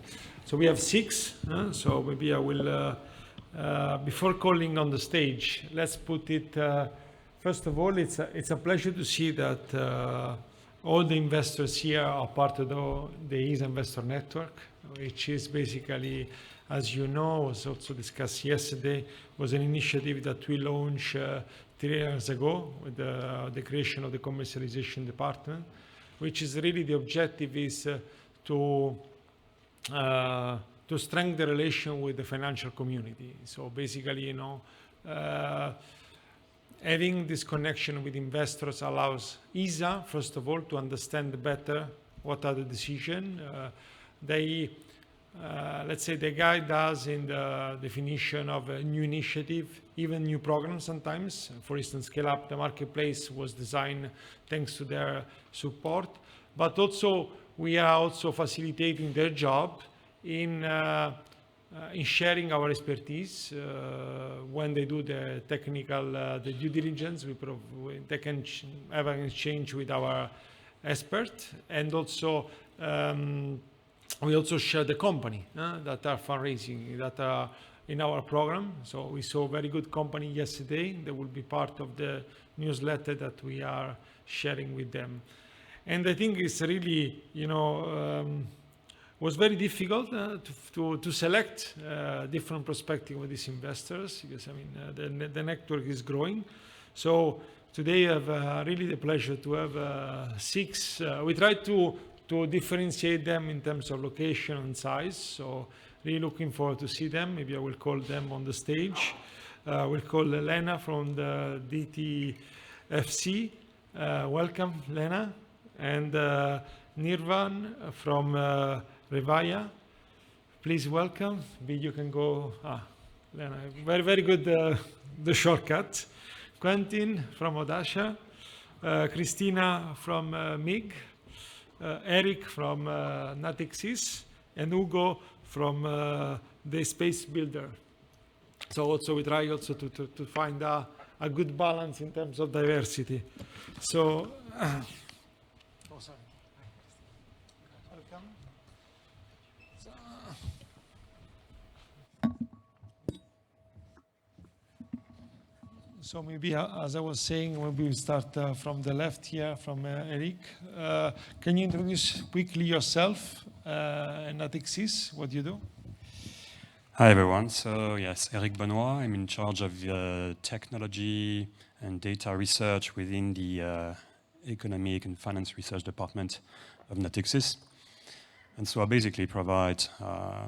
So we have 6. So maybe I will, before calling on the stage, let's put it, first of all, it's a pleasure to see that all the investors here are part of the ESA Investor Network, which is basically, as you know, was also discussed yesterday, was an initiative that we launched 3 years ago with the creation of the Commercialization Department, which is really the objective is to strengthen the relation with the financial community. So basically, having this connection with investors allows ESA, first of all, to understand better what are the decisions. Let's say they guide us in the definition of a new initiative, even new programs sometimes. For instance, Scale Up, the marketplace was designed thanks to their support. But also, we are also facilitating their job in sharing our expertise. When they do the technical, the due diligence, they can have an exchange with our expert. And also, we also share the company that are fundraising, that are in our program. So we saw a very good company yesterday. They will be part of the newsletter that we are sharing with them. And I think it's really, was very difficult to select different perspectives with these investors because, the network is growing. So today I have really the pleasure to have 6. We try to differentiate them in terms of location and size. So really looking forward to see them. Maybe I will call them on the stage. We'll call Lena from the DTFC. Welcome, Lena. And Nirvan from Revaya. Please welcome. You can go. Lena, very, very good, the shortcut. Quentin from Odasha. Christina from MIG. Eric from Natixis. And Ugo from the Space Builder. So also we try also to find a good balance in terms of diversity. So, sorry. Welcome. So maybe, as I was saying, maybe we start from the left here, from Eric. Can you introduce quickly yourself and Natixis, what you do? Hi everyone, so yes, Eric Benoit. I'm in charge of technology and data research within the Economic and Finance Research Department of Natixis. And so I basically provide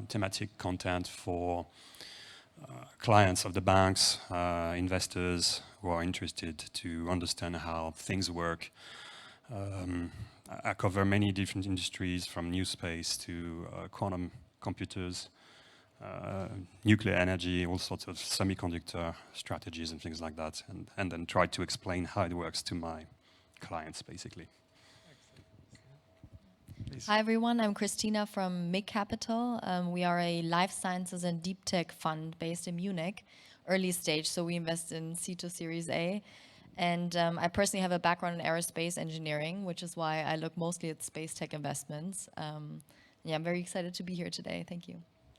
thematic content for clients of the banks, investors who are interested to understand how things work. I cover many different industries from new space to quantum computers, nuclear energy, all sorts of semiconductor strategies and things like that, and then try to explain how it works to my clients, basically. please. Hi everyone, I'm Christina from MIG Capital. We are a life sciences and deep tech fund based in Munich, early stage, so we invest in C to Series A. And I personally have a background in aerospace engineering, which is why I look mostly at space tech investments. Yeah, I'm very excited to be here today. Thank you.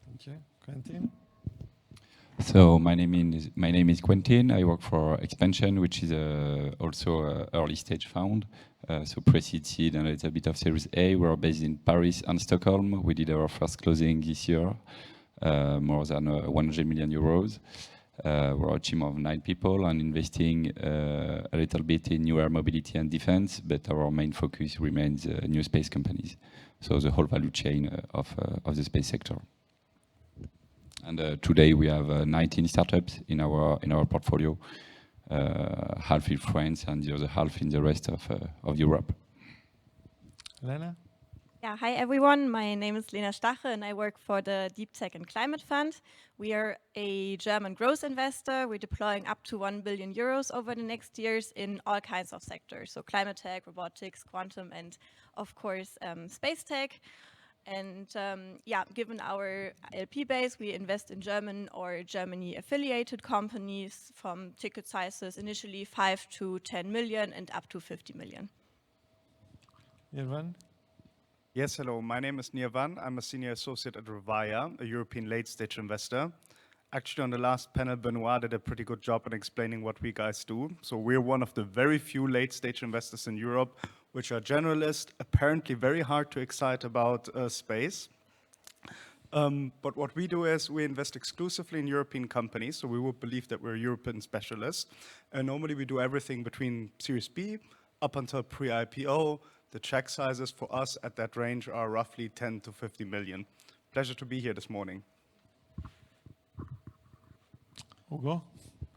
Thank you. Quentin? So my name is Quentin. I work for Expansion, which is also an early stage fund. So pre-seed, seed, and a little bit of Series A. We're based in Paris and Stockholm. We did our first closing this year, more than 100 million euros. We're a team of 9 people and investing a little bit in new air mobility and defense, but our main focus remains new space companies. So the whole value chain of the space sector. And today we have 19 startups in our portfolio, half in France and the other half in the rest of Europe. Lena? Yeah, hi everyone. My name is Lena Stache and I work for the Deep Tech and Climate Fund. We are a German growth investor. We're deploying up to 1 billion euros over the next years in all kinds of sectors. So climate tech, robotics, quantum, and of course, space tech. And yeah, given our LP base, we invest in German or Germany affiliated companies from ticket sizes initially 5 to 10 million and up to 50 million. Irvan? Yes, hello. My name is Nirvan. I'm a senior associate at Revaya, a European late-stage investor. Actually, on the last panel, Benoit did a pretty good job in explaining what we guys do. So we're one of the very few late-stage investors in Europe, which are generalist, apparently very hard to excite about space. But what we do is we invest exclusively in European companies, so we would believe that we're a European specialist. And normally we do everything between Series B up until pre-IPO. The check sizes for us at that range are roughly 10 to 50 million. Pleasure to be here this morning. Hugo?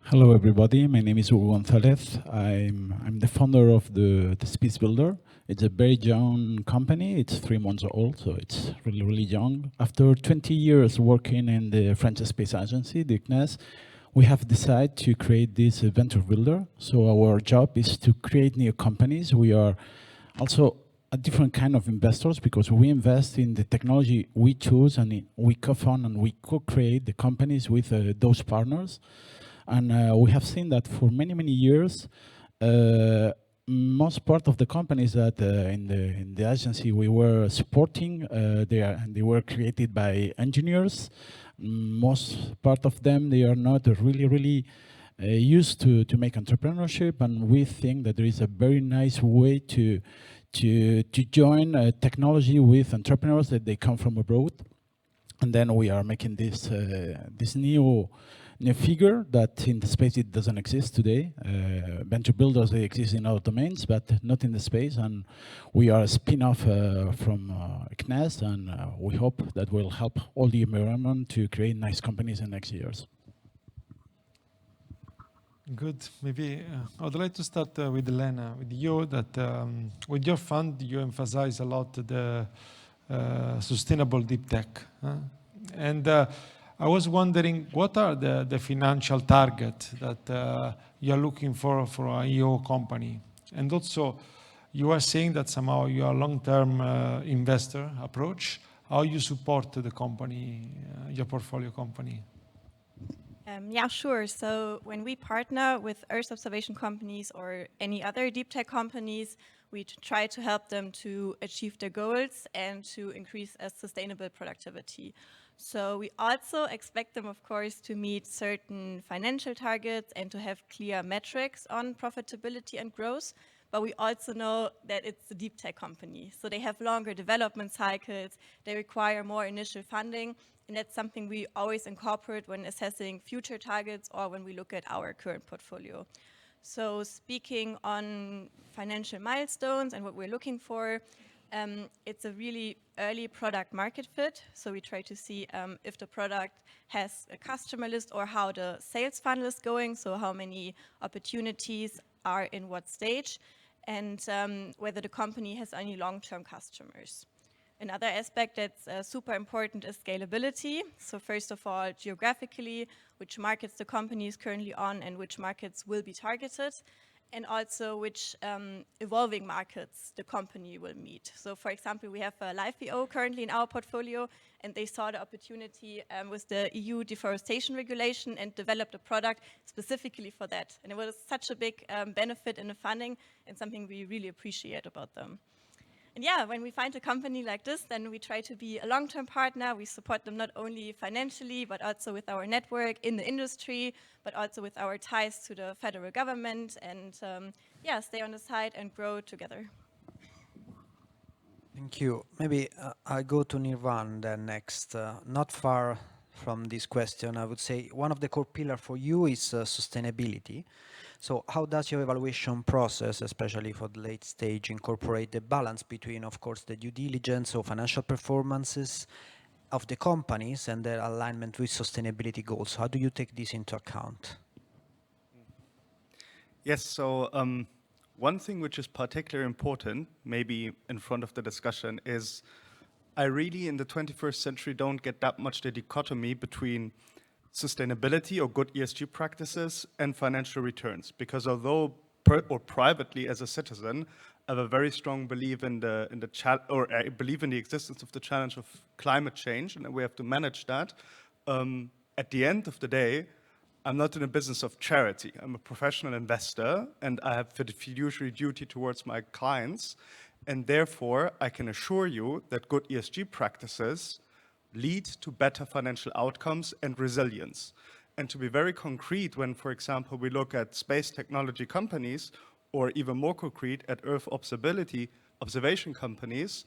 Hello everybody, my name is Hugo Gonzalez. I'm the founder of the Space Builder. It's a very young company, it's 3 months old, so it's really young. After 20 years working in the French Space Agency, the CNES, we have decided to create this venture builder. So our job is to create new companies. We are also a different kind of investors because we invest in the technology we choose and we co-fund and we co-create the companies with those partners. And we have seen that for many years, most part of the companies that in the agency we were supporting, they were created by engineers. Most part of them, they are not really used to make entrepreneurship, and we think that there is a very nice way to join technology with entrepreneurs that they come from abroad, and then we are making this this new figure that in the space it doesn't exist today. Venture builders, they exist in other domains, but not in the space, and we are a spin-off from CNES, and we hope that will help all the environment to create nice companies in the next years. Good. Maybe I would like to start with Elena, with you, that with your fund, you emphasize a lot the sustainable deep tech. And I was wondering, what are the financial targets that you're looking for an EO company? And also, you are saying that somehow you are a long-term investor approach. How you support the company, your portfolio company? Yeah, sure. So when we partner with Earth observation companies or any other deep tech companies, we try to help them to achieve their goals and to increase sustainable productivity. So we also expect them, of course, to meet certain financial targets and to have clear metrics on profitability and growth. But we also know that it's a deep tech company. So they have longer development cycles, they require more initial funding, and that's something we always incorporate when assessing future targets or when we look at our current portfolio. So speaking on financial milestones and what we're looking for, it's a really early product market fit. So we try to see if the product has a customer list or how the sales funnel is going, so how many opportunities are in what stage, and whether the company has any long-term customers. Another aspect that's super important is scalability. So first of all, geographically, which markets the company is currently on and which markets will be targeted. and also which evolving markets the company will meet. So for example, we have a live VO currently in our portfolio, and they saw the opportunity with the EU deforestation regulation and developed a product specifically for that. And it was such a big benefit in the funding and something we really appreciate about them. And yeah, when we find a company like this, then we try to be a long-term partner. We support them not only financially, but also with our network in the industry, but also with our ties to the federal government, and yeah, stay on the side and grow together. Thank you. Maybe I go to Nirvan then next. Not far from this question, I would say one of the core pillars for you is sustainability. So how does your evaluation process, especially for the late stage, incorporate the balance between, of course, the due diligence or financial performances of the companies and their alignment with sustainability goals? How do you take this into account? Yes, so one thing which is particularly important, maybe in front of the discussion, is I really, in the 21st century, don't get that much the dichotomy between sustainability or good ESG practices and financial returns. Because although privately as a citizen, I have a very strong belief in I believe in the existence of the challenge of climate change, and we have to manage that. At the end of the day, I'm not in a business of charity. I'm a professional investor, and I have a fiduciary duty towards my clients. And therefore, I can assure you that good ESG practices lead to better financial outcomes and resilience. And to be very concrete, when, for example, we look at space technology companies, or even more concrete, at Earth observation companies,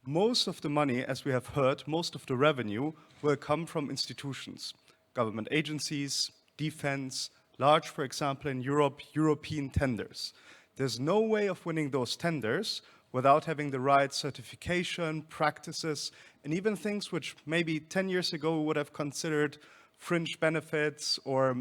most of the money, as we have heard, most of the revenue will come from institutions, government agencies, defense, large, for example, in Europe, European tenders. There's no way of winning those tenders without having the right certification, practices, and even things which maybe 10 years ago we would have considered fringe benefits or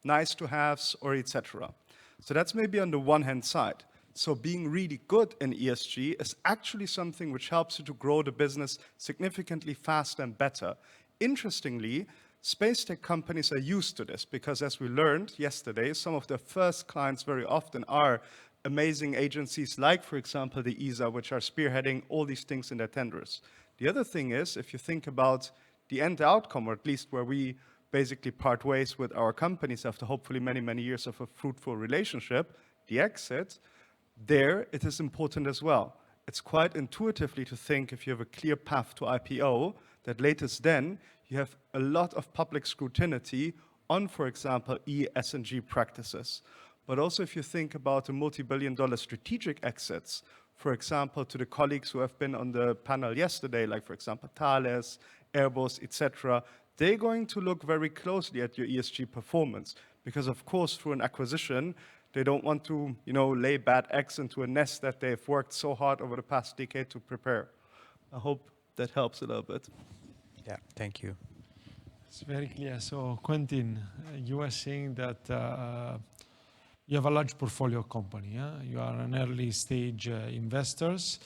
nice to haves or etc. So that's maybe on the one hand side. So being really good in ESG is actually something which helps you to grow the business significantly faster and better. Interestingly, space tech companies are used to this because, as we learned yesterday, some of their first clients very often are amazing agencies like, for example, the ESA, which are spearheading all these things in their tenders. The other thing is, if you think about the end outcome, or at least where we basically part ways with our companies after hopefully many, many years of a fruitful relationship, the exit, there it is important as well. It's quite intuitively to think, if you have a clear path to IPO, that latest then you have a lot of public scrutiny on, for example, ESG practices. But also if you think about the multi-billion-dollar strategic exits, for example, to the colleagues who have been on the panel yesterday, like for example, Thales, Airbus, etc., they're going to look very closely at your ESG performance because, of course, through an acquisition, they don't want to, lay bad eggs into a nest that they've worked so hard over the past decade to prepare. I hope that helps a little bit. Yeah, thank you. It's very clear. So, Quentin, you were saying that you have a large portfolio company. Yeah? You are an early stage investors,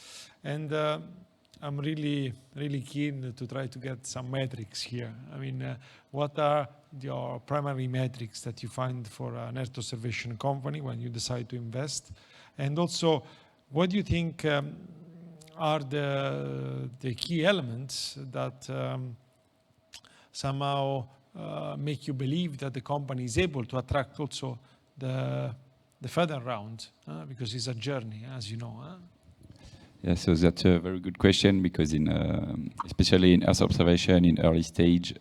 and I'm really, really keen to try to get some metrics here. I mean, what are your primary metrics that you find for an Earth observation company when you decide to invest? And also, what do you think are the key elements that somehow make you believe that the company is able to attract also the further round, because it's a journey, as you know. Yeah, so that's a very good question because especially in Earth observation in early stage,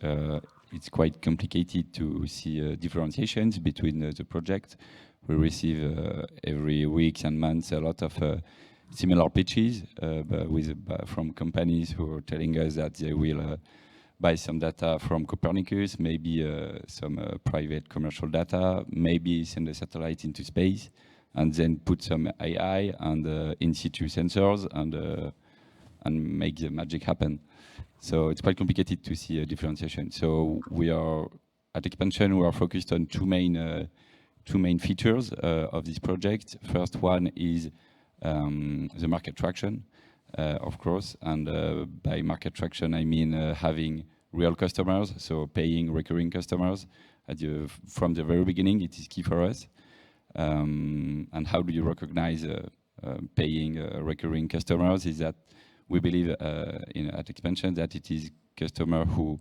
it's quite complicated to see differentiations between the projects. We receive every week and month a lot of similar pitches from companies who are telling us that they will buy some data from Copernicus, maybe some private commercial data, maybe send a satellite into space, and then put some AI and in situ sensors and make the magic happen. So it's quite complicated to see a differentiation. So we are at Expansion. We are focused on two main features of this project. First one is the market traction, of course, and by market traction I mean having real customers, so paying recurring customers from the very beginning. It is key for us. And how do you recognize paying recurring customers? Is that we believe at Expansion that it is customer who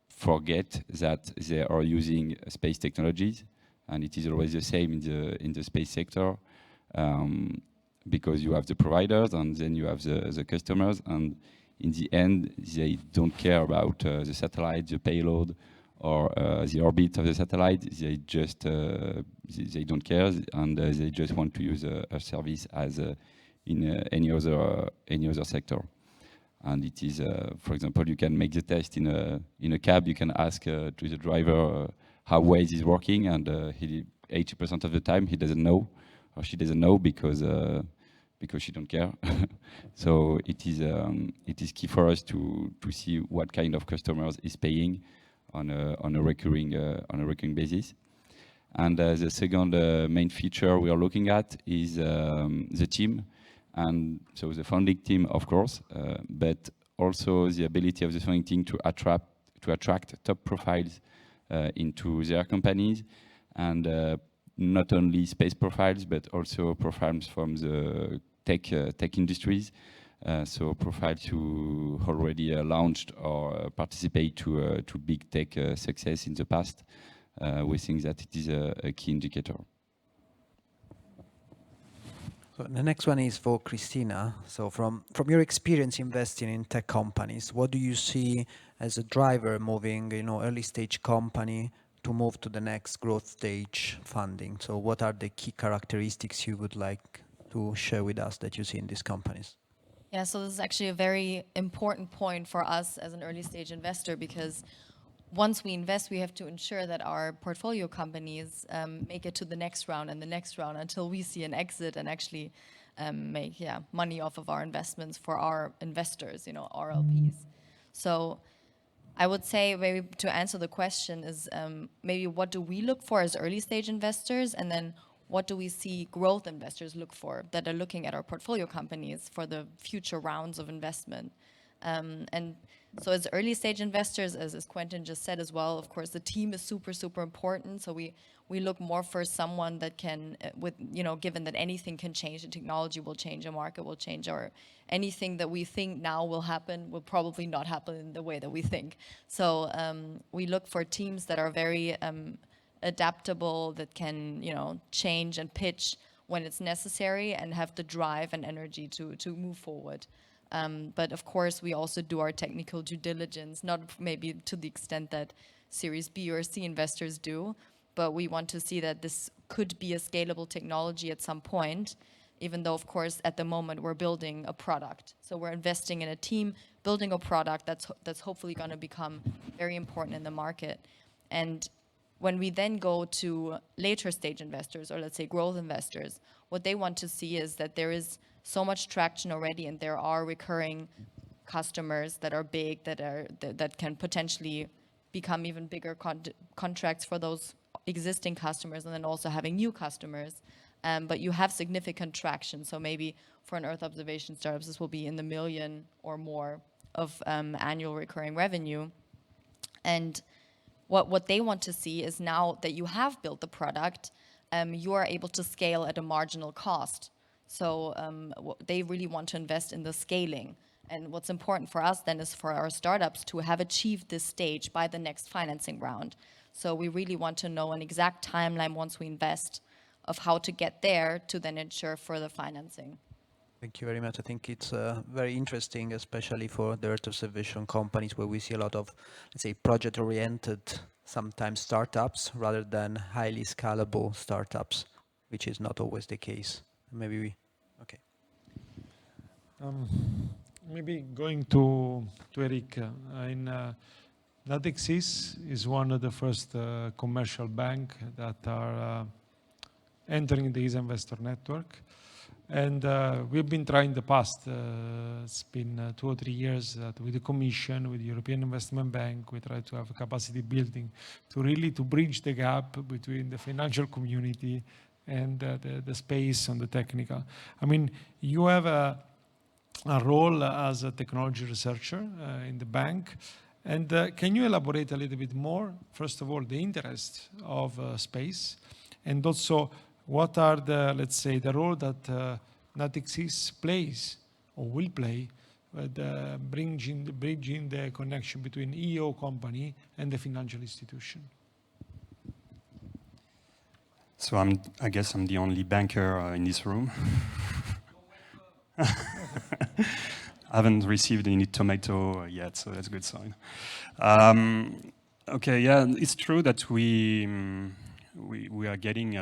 forget that they are using space technologies, and it is always the same in the space sector, because you have the providers and then you have the customers, and in the end they don't care about the satellite, the payload, or the orbit of the satellite. They just they don't care, and they just want to use a service as in any other sector. And it is, for example, you can make the test in a cab. You can ask to the driver how Waze is working, and 80% of the time he doesn't know, or she doesn't know, because she don't care. So it is key for us to see what kind of customers is paying on a recurring basis. And the second main feature we are looking at is the team. And so the founding team, of course, but also the ability of the founding team to attract top profiles into their companies, and not only space profiles, but also profiles from the tech industries. So profiles who already launched or participate to big tech success in the past. We think that it is a key indicator. So the next one is for Christina. So from your experience investing in tech companies, what do you see as a driver moving, early stage company to move to the next growth stage funding? So what are the key characteristics you would like to share with us that you see in these companies? Yeah, so this is actually a very important point for us as an early stage investor, because once we invest, we have to ensure that our portfolio companies make it to the next round and the next round until we see an exit and actually make money off of our investments for our investors, our LPs. So I would say, maybe to answer the question is maybe what do we look for as early stage investors, and then what do we see growth investors look for that are looking at our portfolio companies for the future rounds of investment. And so as early stage investors, as Quentin just said as well, of course, the team is super, super important. So we look more for someone that can, given that anything can change, the technology will change, the market will change, or anything that we think now will happen will probably not happen in the way that we think. So we look for teams that are very adaptable, that can, change and pitch when it's necessary, and have the drive and energy to move forward. But of course, we also do our technical due diligence, not maybe to the extent that Series B or C investors do, but we want to see that this could be a scalable technology at some point, even though, of course, at the moment we're building a product. So we're investing in a team, building a product that's hopefully going to become very important in the market. And when we then go to later stage investors, or let's say growth investors, what they want to see is that there is so much traction already, and there are recurring customers that are big, that can potentially become even bigger contracts for those existing customers, and then also having new customers. But you have significant traction. So maybe for an Earth observation startups, this will be in the million or more of annual recurring revenue. And what they want to see is, now that you have built the product, you are able to scale at a marginal cost. So they really want to invest in the scaling. And what's important for us then is for our startups to have achieved this stage by the next financing round. So we really want to know an exact timeline once we invest of how to get there to then ensure further financing. Thank you very much. I think it's very interesting, especially for the Earth observation companies, where we see a lot of, let's say, project-oriented, sometimes startups, rather than highly scalable startups, which is not always the case. Maybe okay. Maybe going to Eric, Natixis is one of the first commercial bank that are entering the ESA Investor Network. And we've been trying in the past, it's been 2 or 3 years that with the Commission, with the European Investment Bank, we try to have a capacity building to bridge the gap between the financial community and the space and the technical. I mean, you have a role as a technology researcher in the bank. And can you elaborate a little bit more, first of all, the interest of space, And also, what are the, let's say, the role that Natixis plays or will play with bridging the connection between EO company and the financial institution? So I guess I'm the only banker in this room. I haven't received any tomato yet, so that's a good sign. Okay, yeah, it's true that we are getting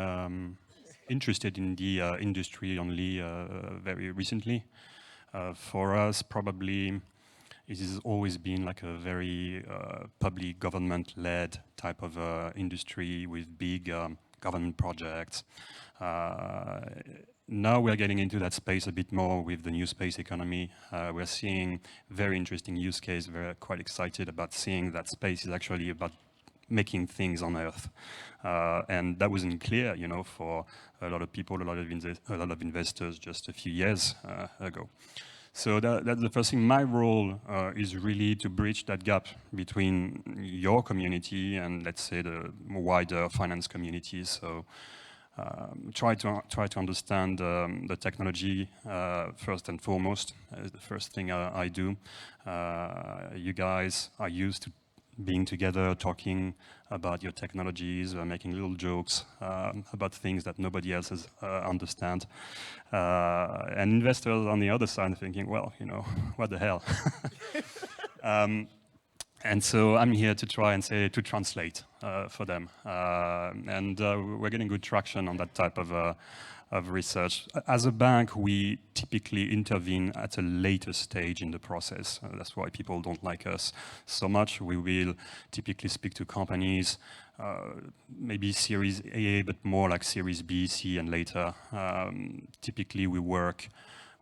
interested in the industry only very recently. For us, probably it has always been like a very public government-led type of industry with big government projects. Now we're getting into that space a bit more with the new space economy. We're seeing very interesting use case. We're quite excited about seeing that space is actually about making things on Earth. And that wasn't clear, you know, for a lot of people, a lot of investors just a few years ago. So that's the first thing. My role is really to bridge that gap between your community and, let's say, the wider finance community. So try to understand the technology first and foremost. Is the first thing I do. You guys are used to being together, talking about your technologies, making little jokes about things that nobody else has understand. And investors on the other side thinking, well, you know, what the hell? And so I'm here to try and to translate for them. And we're getting good traction on that type of research. As a bank, we typically intervene at a later stage in the process. That's why people don't like us so much. We will typically speak to companies, maybe Series A, but more like Series B, C, and later. Typically, we work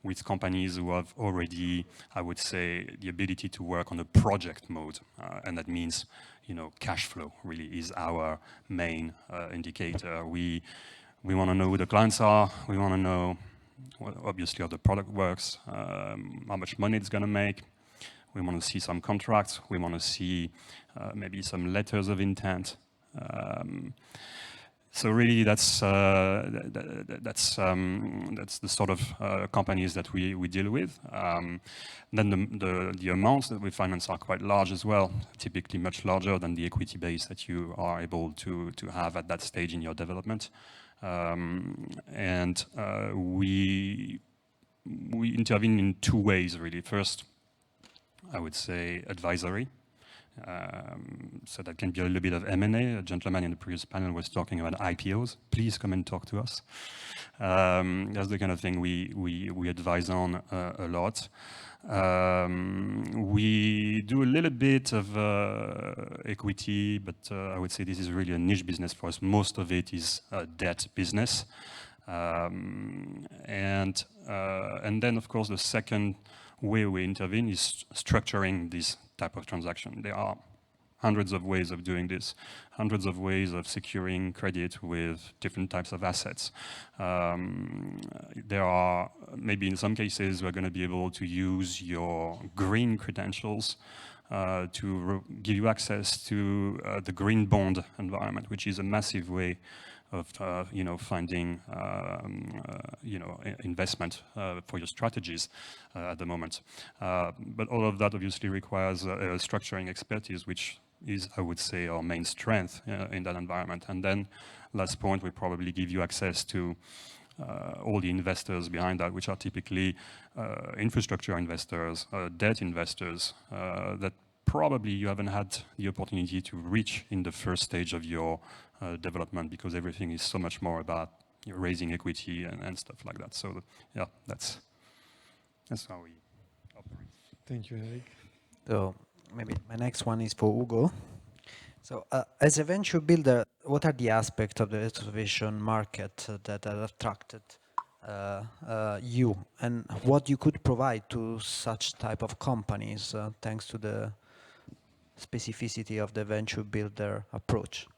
with companies who have already, I would say, the ability to work on a project mode. And that means, you know, cash flow really is our main indicator. We want to know who the clients are. We want to know, well, obviously, how the product works, how much money it's going to make. We want to see some contracts. We want to see maybe some letters of intent. So really, that's the sort of companies that we deal with. Then the amounts that we finance are quite large as well, typically much larger than the equity base that you are able to have at that stage in your development. And we intervene in two ways, really. First, I would say advisory. So that can be a little bit of M&A. A gentleman in the previous panel was talking about IPOs. Please come and talk to us. That's the kind of thing we advise on a lot. We do a little bit of equity, but I would say this is really a niche business for us. Most of it is debt business. And then, of course, the second way we intervene is structuring this type of transaction. There are hundreds of ways of doing this, hundreds of ways of securing credit with different types of assets. There are, maybe in some cases, we're going to be able to use your green credentials to give you access to the green bond environment, which is a massive way of finding investment for your strategies at the moment. But all of that obviously requires structuring expertise, which is, I would say, our main strength in that environment. And then, last point, we probably give you access to all the investors behind that, which are typically infrastructure investors, debt investors, that probably you haven't had the opportunity to reach in the first stage of your development, because everything is so much more about raising equity and stuff like that. So yeah, that's how we operate. Thank you, Eric. So maybe my next one is for Ugo. So as a venture builder, what are the aspects of the reservation market that are attracted you, and what you could provide to such type of companies thanks to the specificity of the venture builder approach?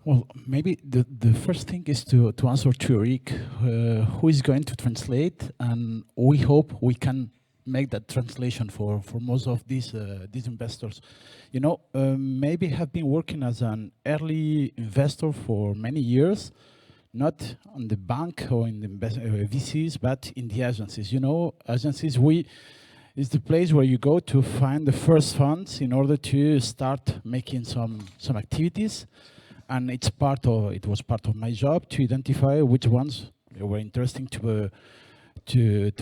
Well, maybe the first thing is to answer to Eric, who is going to translate, and we hope we can make that translation for most of these investors. You know, maybe have been working as an early investor for many years, not on the bank or in the VCs, but in the agencies. You know, agencies, is the place where you go to find the first funds in order to start making some activities. And it was part of my job to identify which ones were interesting to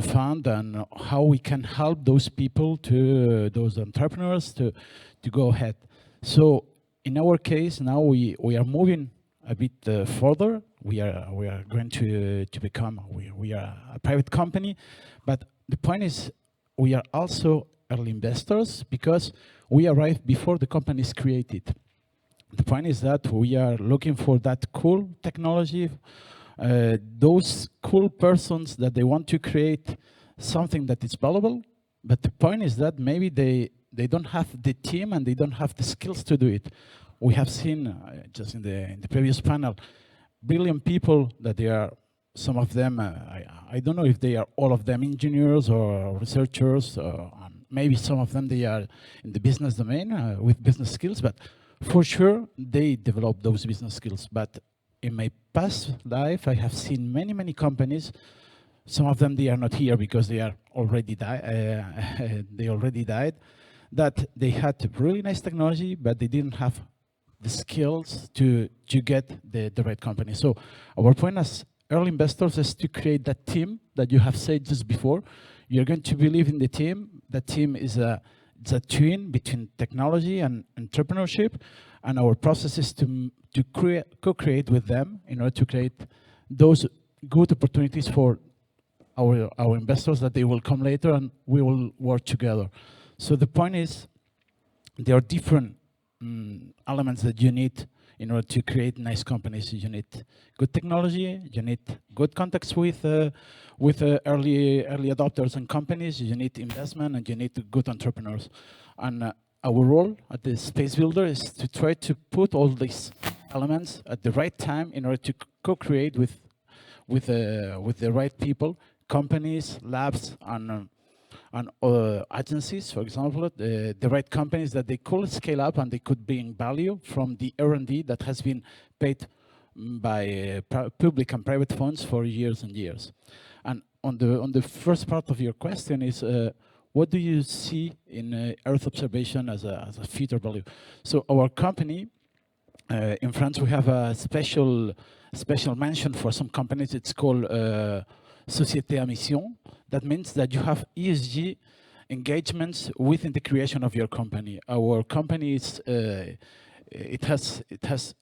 fund and how we can help those people, those entrepreneurs to go ahead. So in our case now we are moving a bit further. We are going to become we are a private company, but the point is we are also early investors because we arrived before the company is created. The point is that we are looking for that cool technology, those cool persons that they want to create something that is valuable, but the point is that maybe they don't have the team and they don't have the skills to do it. We have seen, just in the previous panel, brilliant people that they are, some of them, I don't know if they are all of them engineers or researchers, maybe some of them they are in the business domain with business skills, but for sure they develop those business skills. But in my past life, I have seen many companies. Some of them they are not here because they are already they already died. That they had really nice technology, but they didn't have the skills to get the right company. So our point as early investors is to create that team that you have said just before. You're going to believe in the team. That team is it's a twin between technology and entrepreneurship, and our process is to co-create with them in order to create those good opportunities for our investors that they will come later and we will work together. So the point is, there are different elements that you need in order to create nice companies. You need good technology, you need good contacts with early adopters and companies, you need investment, and you need good entrepreneurs. And our role at the Space Builder is to try to put all these elements at the right time in order to co-create with the right people, companies, labs, and agencies, for example, the right companies that they could scale up and they could bring value from the R&D that has been paid by public and private funds for years and years. And on the first part of your question is, what do you see in Earth observation as a future value? So our company, in France, we have a special mention for some companies. It's called Société à mission. That means that you have ESG engagements within the creation of your company. Our company is it has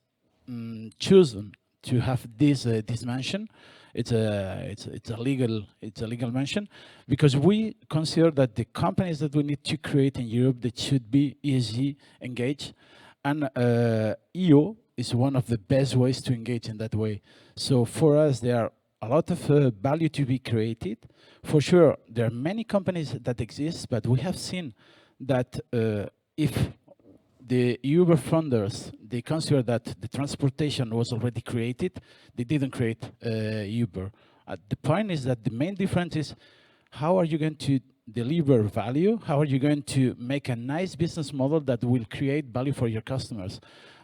chosen to have this mention. It's a legal mention because we consider that the companies that we need to create in Europe, that should be ESG engaged, and EU is one of the best ways to engage in that way. So for us, there are a lot of value to be created. For sure, there are many companies that exist, but we have seen that if the Uber funders, they consider that the transportation was already created, they didn't create Uber. The point is that the main difference is how are you going to deliver value? How are you going to make a nice business model that will create value for your customers?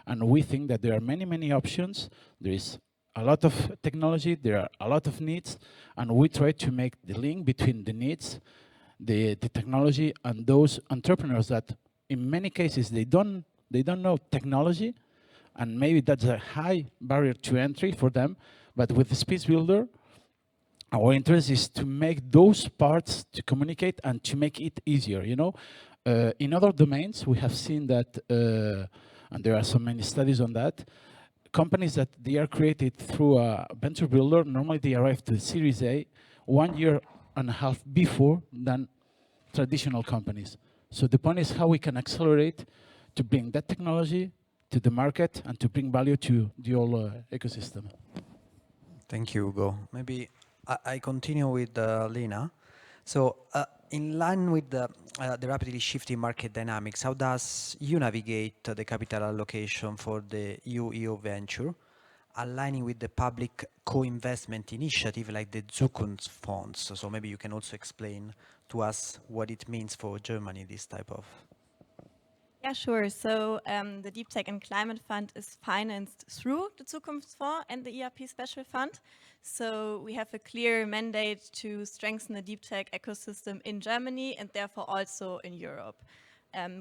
And we think that there are many options. There is a lot of technology, there are a lot of needs, and we try to make the link between the needs, the technology, and those entrepreneurs that in many cases they don't know technology, and maybe that's a high barrier to entry for them. But with the Space Builder, our interest is to make those parts to communicate and to make it easier. You know, in other domains we have seen that, and there are so many studies on that. Companies that they are created through a venture builder, normally they arrive to the Series A 1.5 years before than traditional companies. So the point is how we can accelerate to bring that technology to the market and to bring value to the whole ecosystem. Thank you, Hugo. Maybe I continue with Lena. So in line with the rapidly shifting market dynamics, how does you navigate the capital allocation for the EU venture, aligning with the public co-investment initiative like the Zukunft funds? So maybe you can also explain to us what it means for Germany, this type of? Yeah, sure. So the Deep Tech and Climate Fund is financed through the Zukunftsfonds and the ERP Special Fund. So we have a clear mandate to strengthen the deep tech ecosystem in Germany and therefore also in Europe.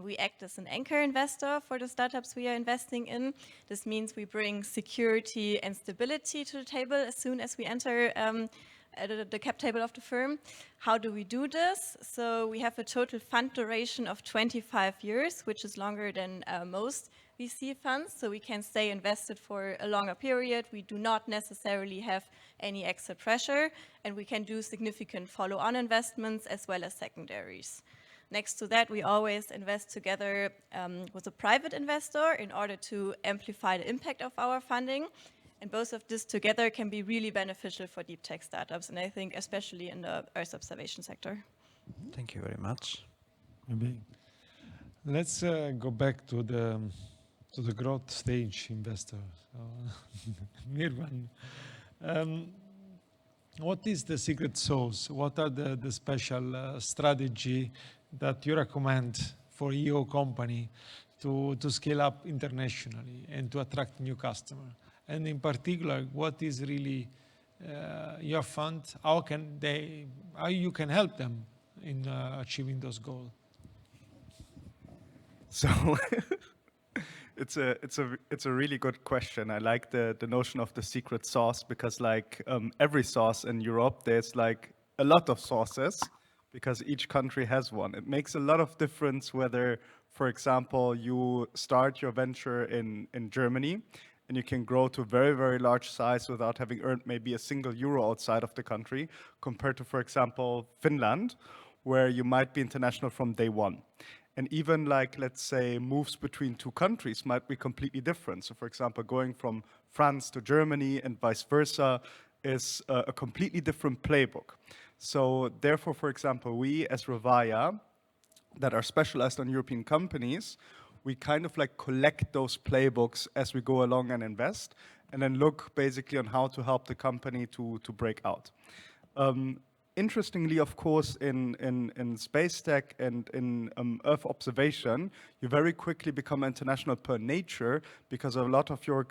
We act as an anchor investor for the startups we are investing in. This means we bring security and stability to the table as soon as we enter the cap table of the firm. How do we do this? So we have a total fund duration of 25 years, which is longer than most VC funds, so we can stay invested for a longer period. We do not necessarily have any exit pressure, and we can do significant follow-on investments as well as secondaries. Next to that, we always invest together with a private investor in order to amplify the impact of our funding. And both of this together can be really beneficial for deep tech startups, and I think especially in the Earth observation sector. Thank you very much. Maybe let's go back to the growth stage investor. Nirvan, what is the secret sauce? What are the special strategy that you recommend for your company to scale up internationally and to attract new customers? And in particular, what is really your fund? How you can help them in achieving those goals? So it's a really good question. I like the notion of the secret sauce because like every sauce in Europe, there's like a lot of sauces because each country has one. It makes a lot of difference whether, for example, you start your venture in Germany and you can grow to a very, very large size without having earned maybe a single euro outside of the country, compared to, for example, Finland, where you might be international from day one. And even like, let's say, moves between two countries might be completely different. So for example, going from France to Germany and vice versa is a completely different playbook. So therefore, for example, we as Revaya, that are specialized on European companies, we kind of like collect those playbooks as we go along and invest, and then look basically on how to help the company to break out. Interestingly, of course, in space tech and in Earth observation, you very quickly become international per nature because a lot of your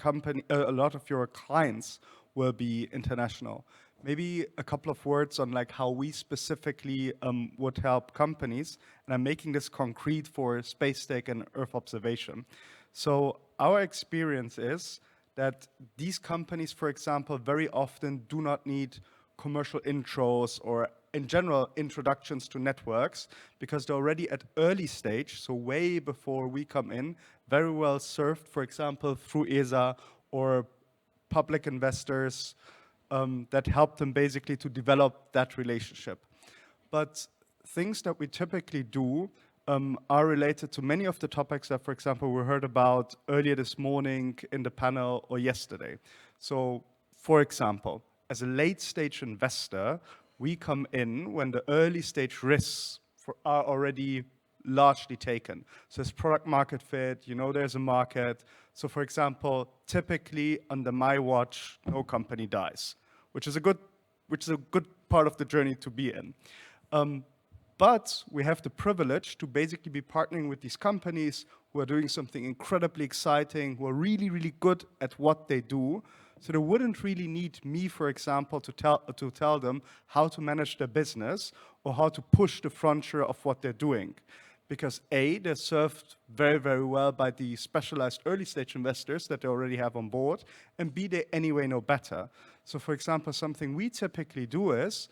clients will be international. Maybe a couple of words on like how we specifically would help companies, and I'm making this concrete for space tech and Earth observation. So our experience is that these companies, for example, very often do not need commercial intros or in general introductions to networks because they're already at early stage, so way before we come in, very well served, for example, through ESA or public investors that help them basically to develop that relationship. But things that we typically do are related to many of the topics that, for example, we heard about earlier this morning in the panel or yesterday. So, for example, as a late stage investor, we come in when the early stage risks are already largely taken. So it's product market fit, you know there's a market. So for example, typically under my watch, no company dies, which is a good part of the journey to be in. But we have the privilege to basically be partnering with these companies who are doing something incredibly exciting, who are really, really good at what they do. So they wouldn't really need me, for example, to tell them how to manage their business or how to push the frontier of what they're doing. Because A, they're served very, very well by the specialized early stage investors that they already have on board, and B, they anyway know better. So for example, something we typically do is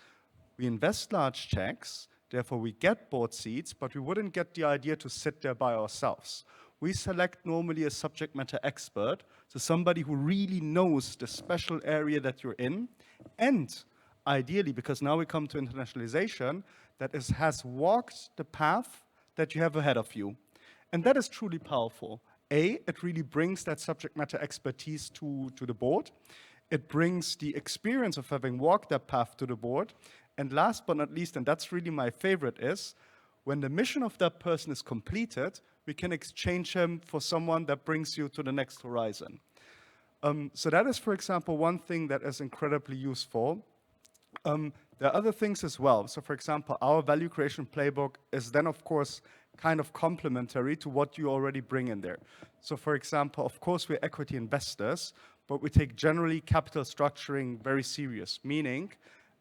we invest large checks, therefore we get board seats, but we wouldn't get the idea to sit there by ourselves. We select normally a subject matter expert, so somebody who really knows the special area that you're in, and ideally, because now we come to internationalization, that has walked the path that you have ahead of you. And that is truly powerful. A, it really brings that subject matter expertise to the board. It brings the experience of having walked that path to the board. And last but not least, and that's really my favorite, is when the mission of that person is completed, we can exchange him for someone that brings you to the next horizon. So that is, for example, one thing that is incredibly useful. There are other things as well. So for example, our value creation playbook is then of course kind of complementary to what you already bring in there. So for example, of course we're equity investors, but we take generally capital structuring very serious, meaning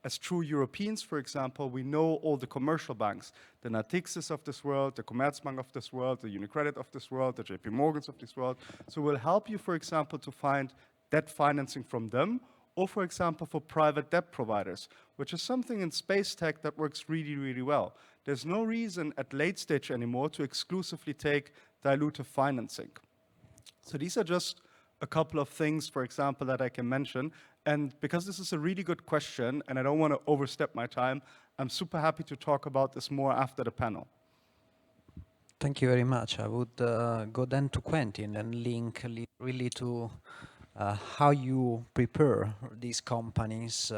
as true Europeans, for example, we know all the commercial banks, the Natixis of this world, the Commerzbank of this world, the UniCredit of this world, the JP Morgans of this world. So we'll help you, for example, to find debt financing from them, or for example, for private debt providers, which is something in space tech that works really, really well. There's no reason at late stage anymore to exclusively take dilutive financing. So these are just a couple of things, for example, that I can mention. And because this is a really good question, and I don't want to overstep my time, I'm super happy to talk about this more after the panel. Thank you very much. I would go then to Quentin and link really to how you prepare these companies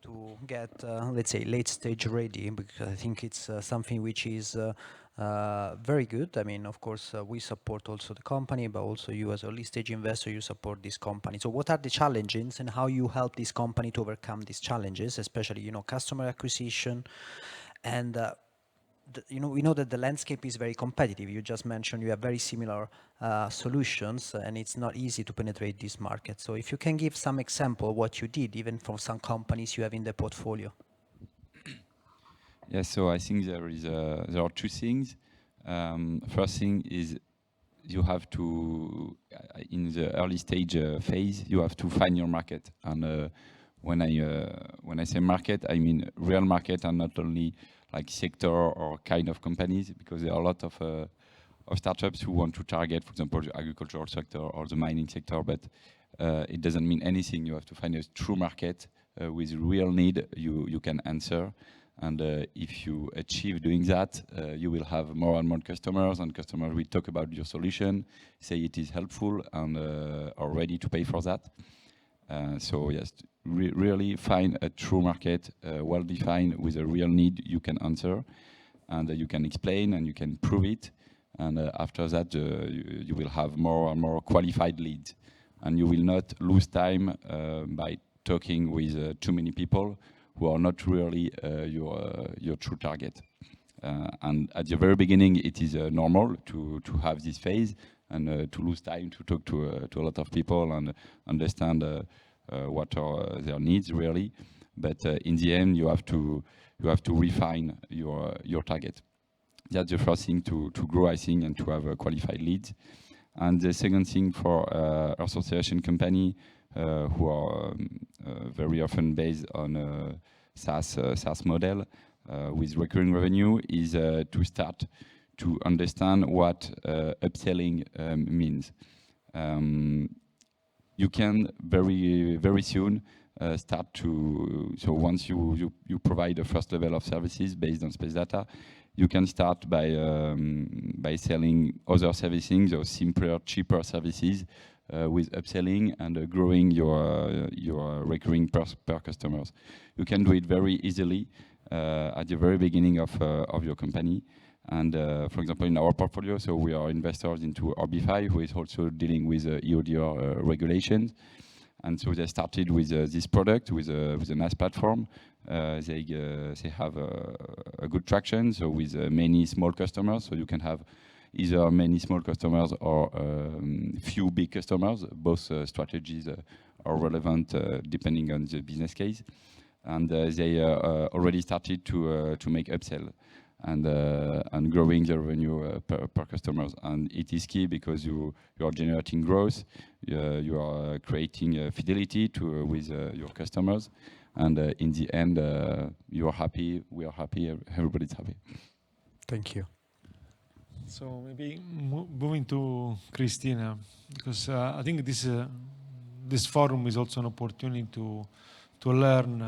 to get, let's say, late stage ready, because I think it's something which is very good. I mean, of course, we support also the company, but also you as early stage investor, you support this company. So what are the challenges and how you help this company to overcome these challenges, especially, you know, customer acquisition and you know, we know that the landscape is very competitive. You just mentioned you have very similar solutions, and it's not easy to penetrate this market. So if you can give some example what you did, even for some companies you have in the portfolio. Yeah, so I think there are two things. First thing is you have to, in the early stage phase, you have to find your market. And when I say market, I mean real market, and not only like sector or kind of companies, because there are a lot of startups who want to target, for example, the agricultural sector or the mining sector, but it doesn't mean anything. You have to find a true market with real need you can answer. And if you achieve doing that, you will have more and more customers, and customers will talk about your solution, say it is helpful, and are ready to pay for that. So yes, really find a true market, well-defined, with a real need you can answer, and you can explain, and you can prove it. And after that, you will have more and more qualified leads. And you will not lose time by talking with too many people who are not really your true target. And at the very beginning, it is normal to have this phase and to lose time to talk to a lot of people and understand what are their needs really. But in the end, you have to refine your target. That's the first thing to grow, I think, and to have qualified leads. And the second thing for association company who are very often based on a SaaS model with recurring revenue is to start to understand what upselling means. You can very soon start to, so once you provide the first level of services based on space data, you can start by selling other services, or simpler, cheaper services with upselling and growing your recurring per customers. You can do it very easily at the very beginning of your company. And for example, in our portfolio, so we are investors into RB5, who is also dealing with EODR regulations. And so they started with this product, with a nice platform. They have a good traction, so with many small customers. So you can have either many small customers or few big customers. Both strategies are relevant depending on the business case. And they already started to make upsell and growing the revenue per customers. And it is key because you are generating growth, you are creating fidelity with your customers, and in the end, you are happy, we are happy, everybody's happy. Thank you. So maybe moving to Christina, because I think this forum is also an opportunity to learn,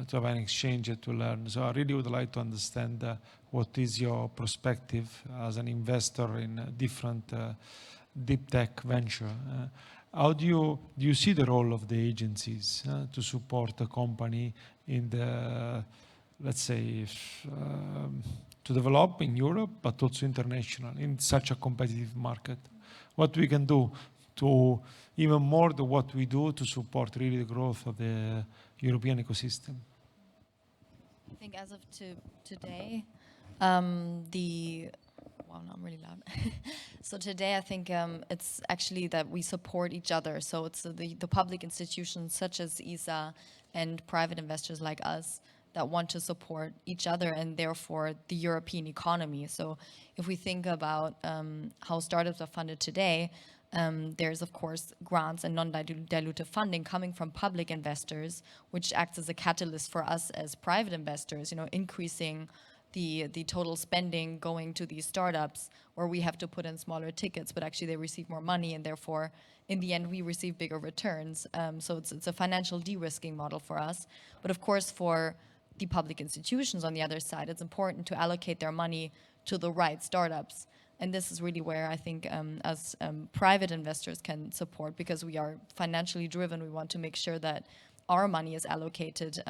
to have an exchange, to learn. So I really would like to understand what is your perspective as an investor in a different deep tech venture. How do you see the role of the agencies to support a company in the, let's say, to develop in Europe, but also international, in such a competitive market? What we can do to even more than what we do to support really the growth of the European ecosystem? I think as of today, wow, no, I'm really loud. So today, I think it's actually that we support each other. So it's the public institutions such as ESA and private investors like us that want to support each other and therefore the European economy. So if we think about how startups are funded today, there's of course grants and non-dilutive funding coming from public investors, which acts as a catalyst for us as private investors, increasing the total spending going to these startups, where we have to put in smaller tickets, but actually they receive more money, and therefore, in the end, we receive bigger returns. So it's a financial de-risking model for us. But of course, for the public institutions on the other side, it's important to allocate their money to the right startups. And this is really where I think as private investors can support, because we are financially driven. We want to make sure that our money is allocated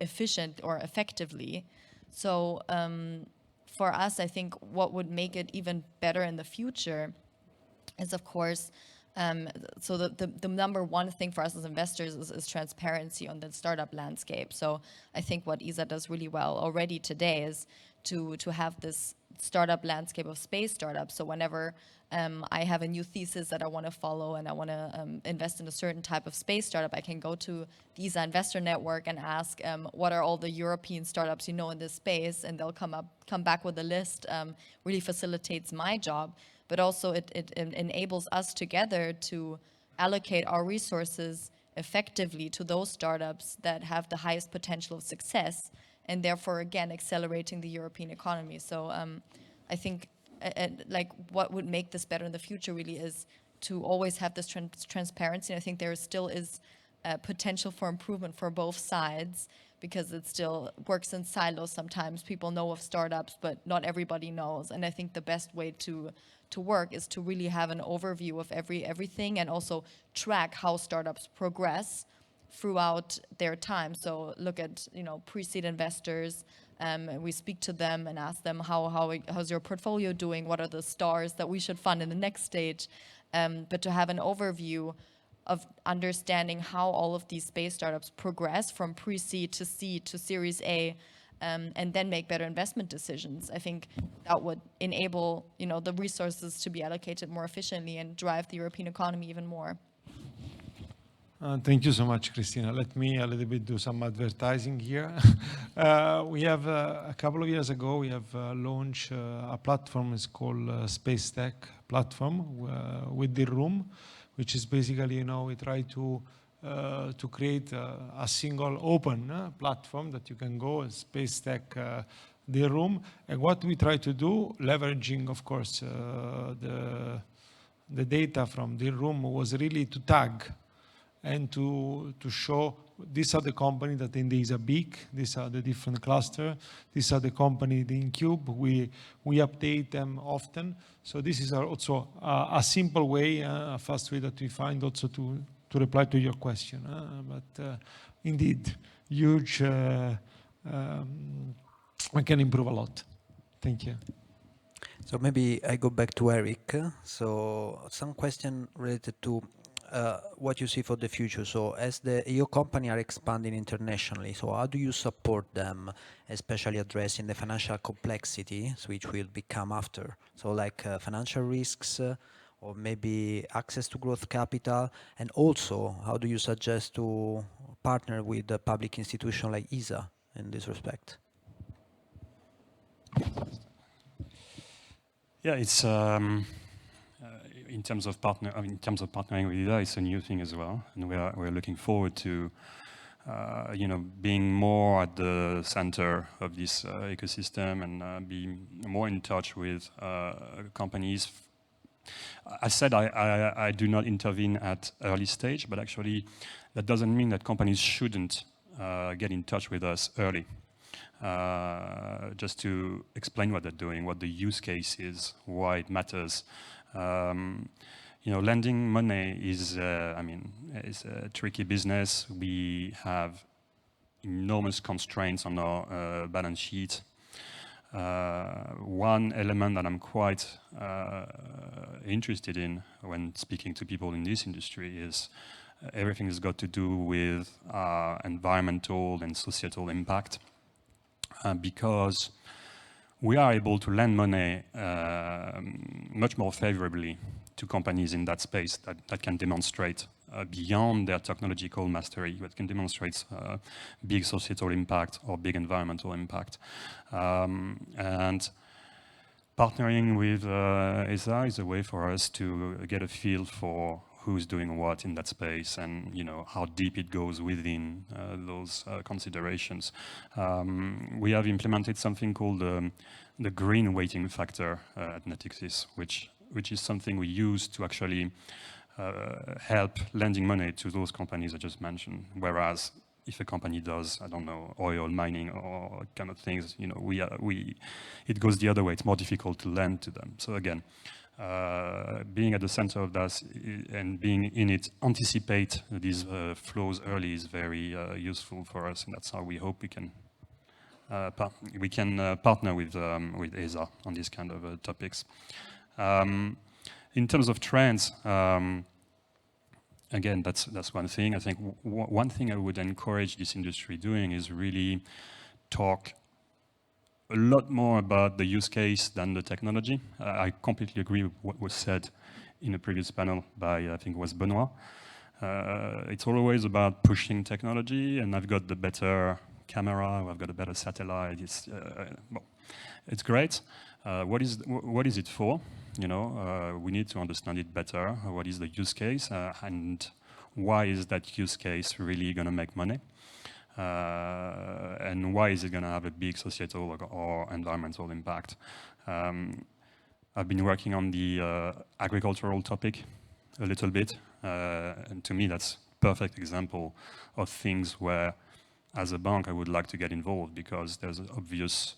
efficient or effectively. So for us, I think what would make it even better in the future is, of course, so the number one thing for us as investors is transparency on the startup landscape. So I think what ESA does really well already today is to have this startup landscape of space startups. So whenever I have a new thesis that I want to follow and I want to invest in a certain type of space startup, I can go to the ESA Investor Network and ask what are all the European startups in this space, and they'll come back with a list. Really facilitates my job, but also it enables us together to allocate our resources effectively to those startups that have the highest potential of success, and therefore again accelerating the European economy. So I think like what would make this better in the future really is to always have this transparency. And I think there still is potential for improvement for both sides, because it still works in silos sometimes. People know of startups, but not everybody knows. And I think the best way to work is to really have an overview of everything, and also track how startups progress throughout their time. So look at pre-seed investors. We speak to them and ask them how's your portfolio doing? What are the stars that we should fund in the next stage? But to have an overview of understanding how all of these space startups progress from pre-seed to seed to Series A, and then make better investment decisions. I think that would enable the resources to be allocated more efficiently and drive the European economy even more. Thank you so much, Christina. Let me a little bit do some advertising here. We have a couple of years ago, we have launched a platform. It's called Space Tech Platform with the Room, which is basically, we try to create a single open platform that you can go and Space Tech the Room. And what we try to do, leveraging, of course, the data from the Room, was really to tag and to show these are the companies that in these are big, these are the different cluster, these are the company in Cube. We update them often. So this is also a simple way, a fast way that we find also to reply to your question. But indeed, huge, we can improve a lot. Thank you. So maybe I go back to Eric. So some question related to what you see for the future. So as your company are expanding internationally, so how do you support them, especially addressing the financial complexities which will become after? So like financial risks, or maybe access to growth capital, and also how do you suggest to partner with a public institution like ESA in this respect? Yeah, it's in terms of partnering with ESA, it's a new thing as well, and we're looking forward to being more at the center of this ecosystem and be more in touch with companies. I said I do not intervene at early stage, but actually that doesn't mean that companies shouldn't get in touch with us early. Just to explain what they're doing, what the use case is, why it matters. Lending money is a tricky business. We have enormous constraints on our balance sheet. One element that I'm quite interested in when speaking to people in this industry is everything has got to do with environmental and societal impact. because we are able to lend money much more favorably to companies in that space that can demonstrate beyond their technological mastery, that can demonstrate big societal impact or big environmental impact. And partnering with ESA is a way for us to get a feel for who's doing what in that space, and how deep it goes within those considerations. We have implemented something called the green weighting factor at Natixis, which is something we use to actually help lending money to those companies I just mentioned. Whereas if a company does, I don't know, oil mining or kind of things, it goes the other way. It's more difficult to lend to them. So again, being at the center of that and being in it, anticipate these flows early is very useful for us, and that's how we hope we can partner with ESA on these kind of topics. In terms of trends, again, that's one thing. I think one thing I would encourage this industry doing is really talk a lot more about the use case than the technology. I completely agree with what was said in a previous panel by, I think it was Benoit. It's always about pushing technology, and I've got the better camera, or I've got a better satellite. It's great. What is it for? We need to understand it better. What is the use case, and why is that use case really going to make money? And why is it going to have a big societal or environmental impact? I've been working on the agricultural topic a little bit, and to me that's a perfect example of things where, as a bank, I would like to get involved, because there's obvious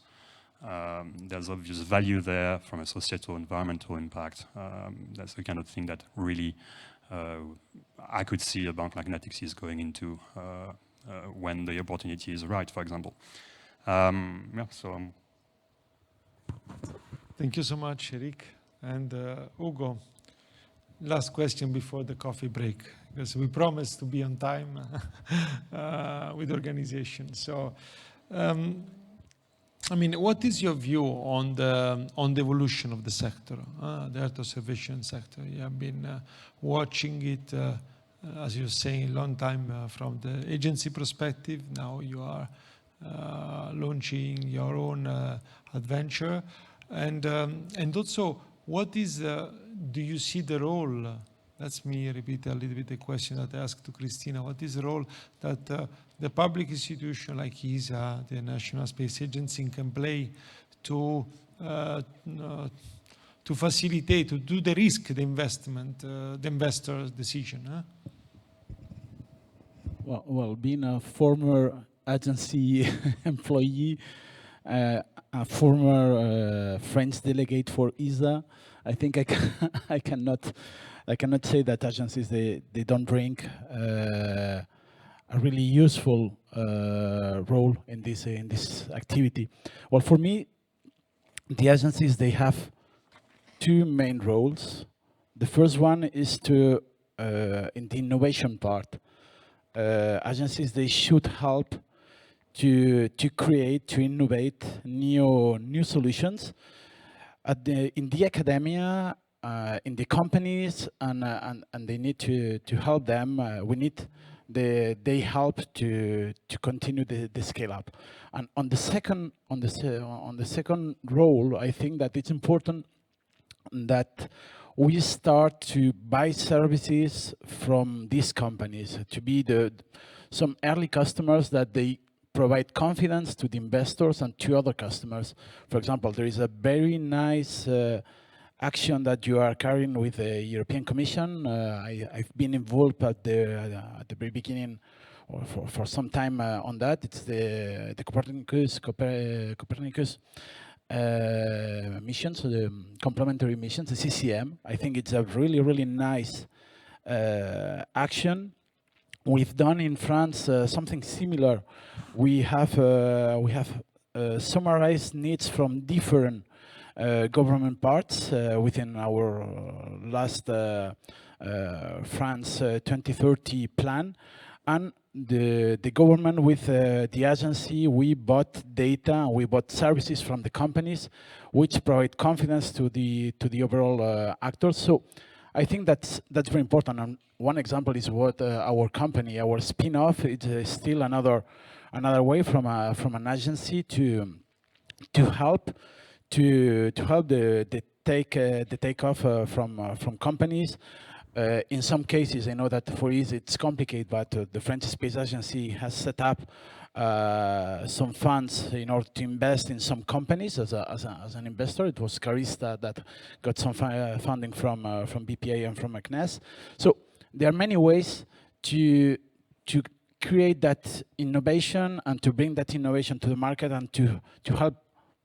value there from a societal environmental impact. That's the kind of thing that really I could see a bank like Natixis going into when the opportunity is right, for example. Thank you so much, Eric. And Ugo, last question before the coffee break, because we promised to be on time with organization. So, what is your view on the evolution of the sector, the Earth observation sector? You have been watching it, as you're saying, a long time from the agency perspective. Now you are launching your own adventure, and also, what is do you see the role? Let me repeat a little bit the question that I asked to Christina. What is the role that the public institution like ESA, the National Space Agency, can play to facilitate, to do the risk, the investment, the investor's decision? Well, being a former agency employee, a former French delegate for ESA, I think I cannot say that agencies they don't bring a really useful role in this activity. Well, for me, the agencies, they have two main roles. The first one is to in the innovation part. Agencies, they should help to create, to innovate new solutions in the academia, in the companies, and they need to help them. They help to continue the scale up. And on the second role, I think that it's important that we start to buy services from these companies, to be some early customers that they provide confidence to the investors and to other customers. For example, there is a very nice action that you are carrying with the European Commission. I've been involved at the very beginning, or for some time on that. It's the Copernicus missions, so the complementary missions, the CCM. I think it's a really nice action. We've done in France something similar. We have summarized needs from different government parts within our last France 2030 plan, And the government with the agency, we bought data, we bought services from the companies, which provide confidence to the overall actors. So I think that's very important. And one example is what our company, our spin-off, it's still another way from an agency to help the takeoff from companies. In some cases, I know that for ESA it's complicated, but the French Space Agency has set up some funds in order to invest in some companies as an investor. It was Carista that got some funding from BPA and from CNES. So there are many ways to create that innovation and to bring that innovation to the market and to help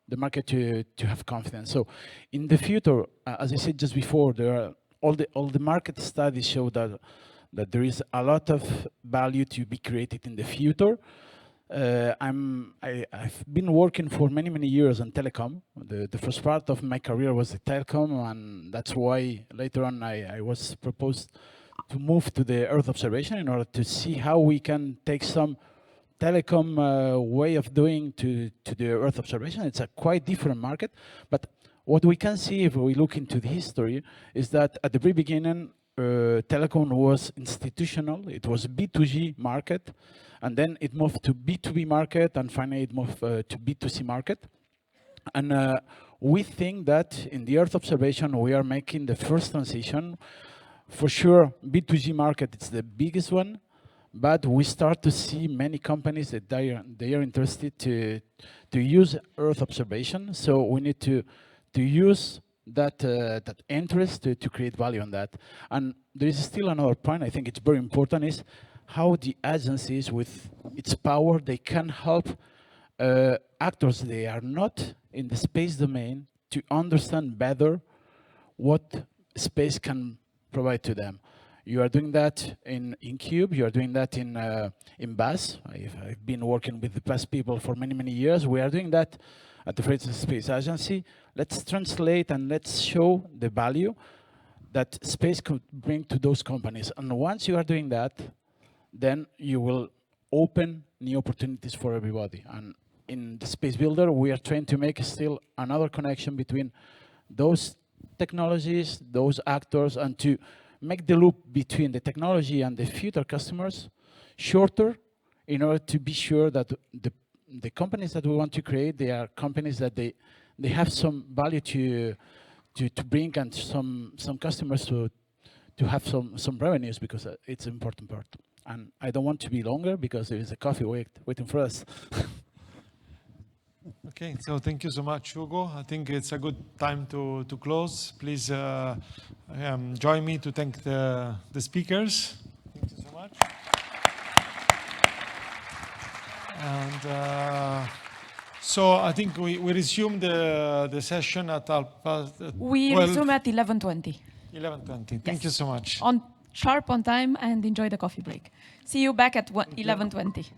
the market to have confidence. So in the future, as I said just before, there are all the market studies show that there is a lot of value to be created in the future. I've been working for many years on telecom. The first part of my career was the telecom, and that's why later on I was proposed to move to the Earth observation in order to see how we can take some telecom way of doing to the Earth observation. It's a quite different market, but what we can see if we look into the history is that at the very beginning, telecom was institutional. It was a B2G market, and then it moved to B2B market, and finally it moved to B2C market. And we think that in the Earth observation, we are making the first transition. For sure, B2G market is the biggest one, but we start to see many companies that they are interested to use Earth observation. So we need to use that interest to create value on that. And there is still another point I think it's very important is how the agencies with its power, they can help actors they are not in the space domain to understand better what space can provide to them. You are doing that in Cube, you are doing that in BAS. I've been working with the BAS people for many years. We are doing that at the French Space Agency. Let's translate and let's show the value that space could bring to those companies. And once you are doing that, then you will open new opportunities for everybody. And in the Space Builder, we are trying to make still another connection between those technologies, those actors, and to make the loop between the technology and the future customers shorter in order to be sure that the companies that we want to create, they are companies that they have some value to bring and some customers to have some revenues, because it's an important part. And I don't want to be longer because there is a coffee waiting for us. Okay, so thank you so much, Hugo. I think it's a good time to close. Please join me to thank the speakers. Thank you so much. And so I think we resume the session at we resume at 11:20. 11:20. Thank you so much. Sharp on time, and enjoy the coffee break. See you back at 11:20.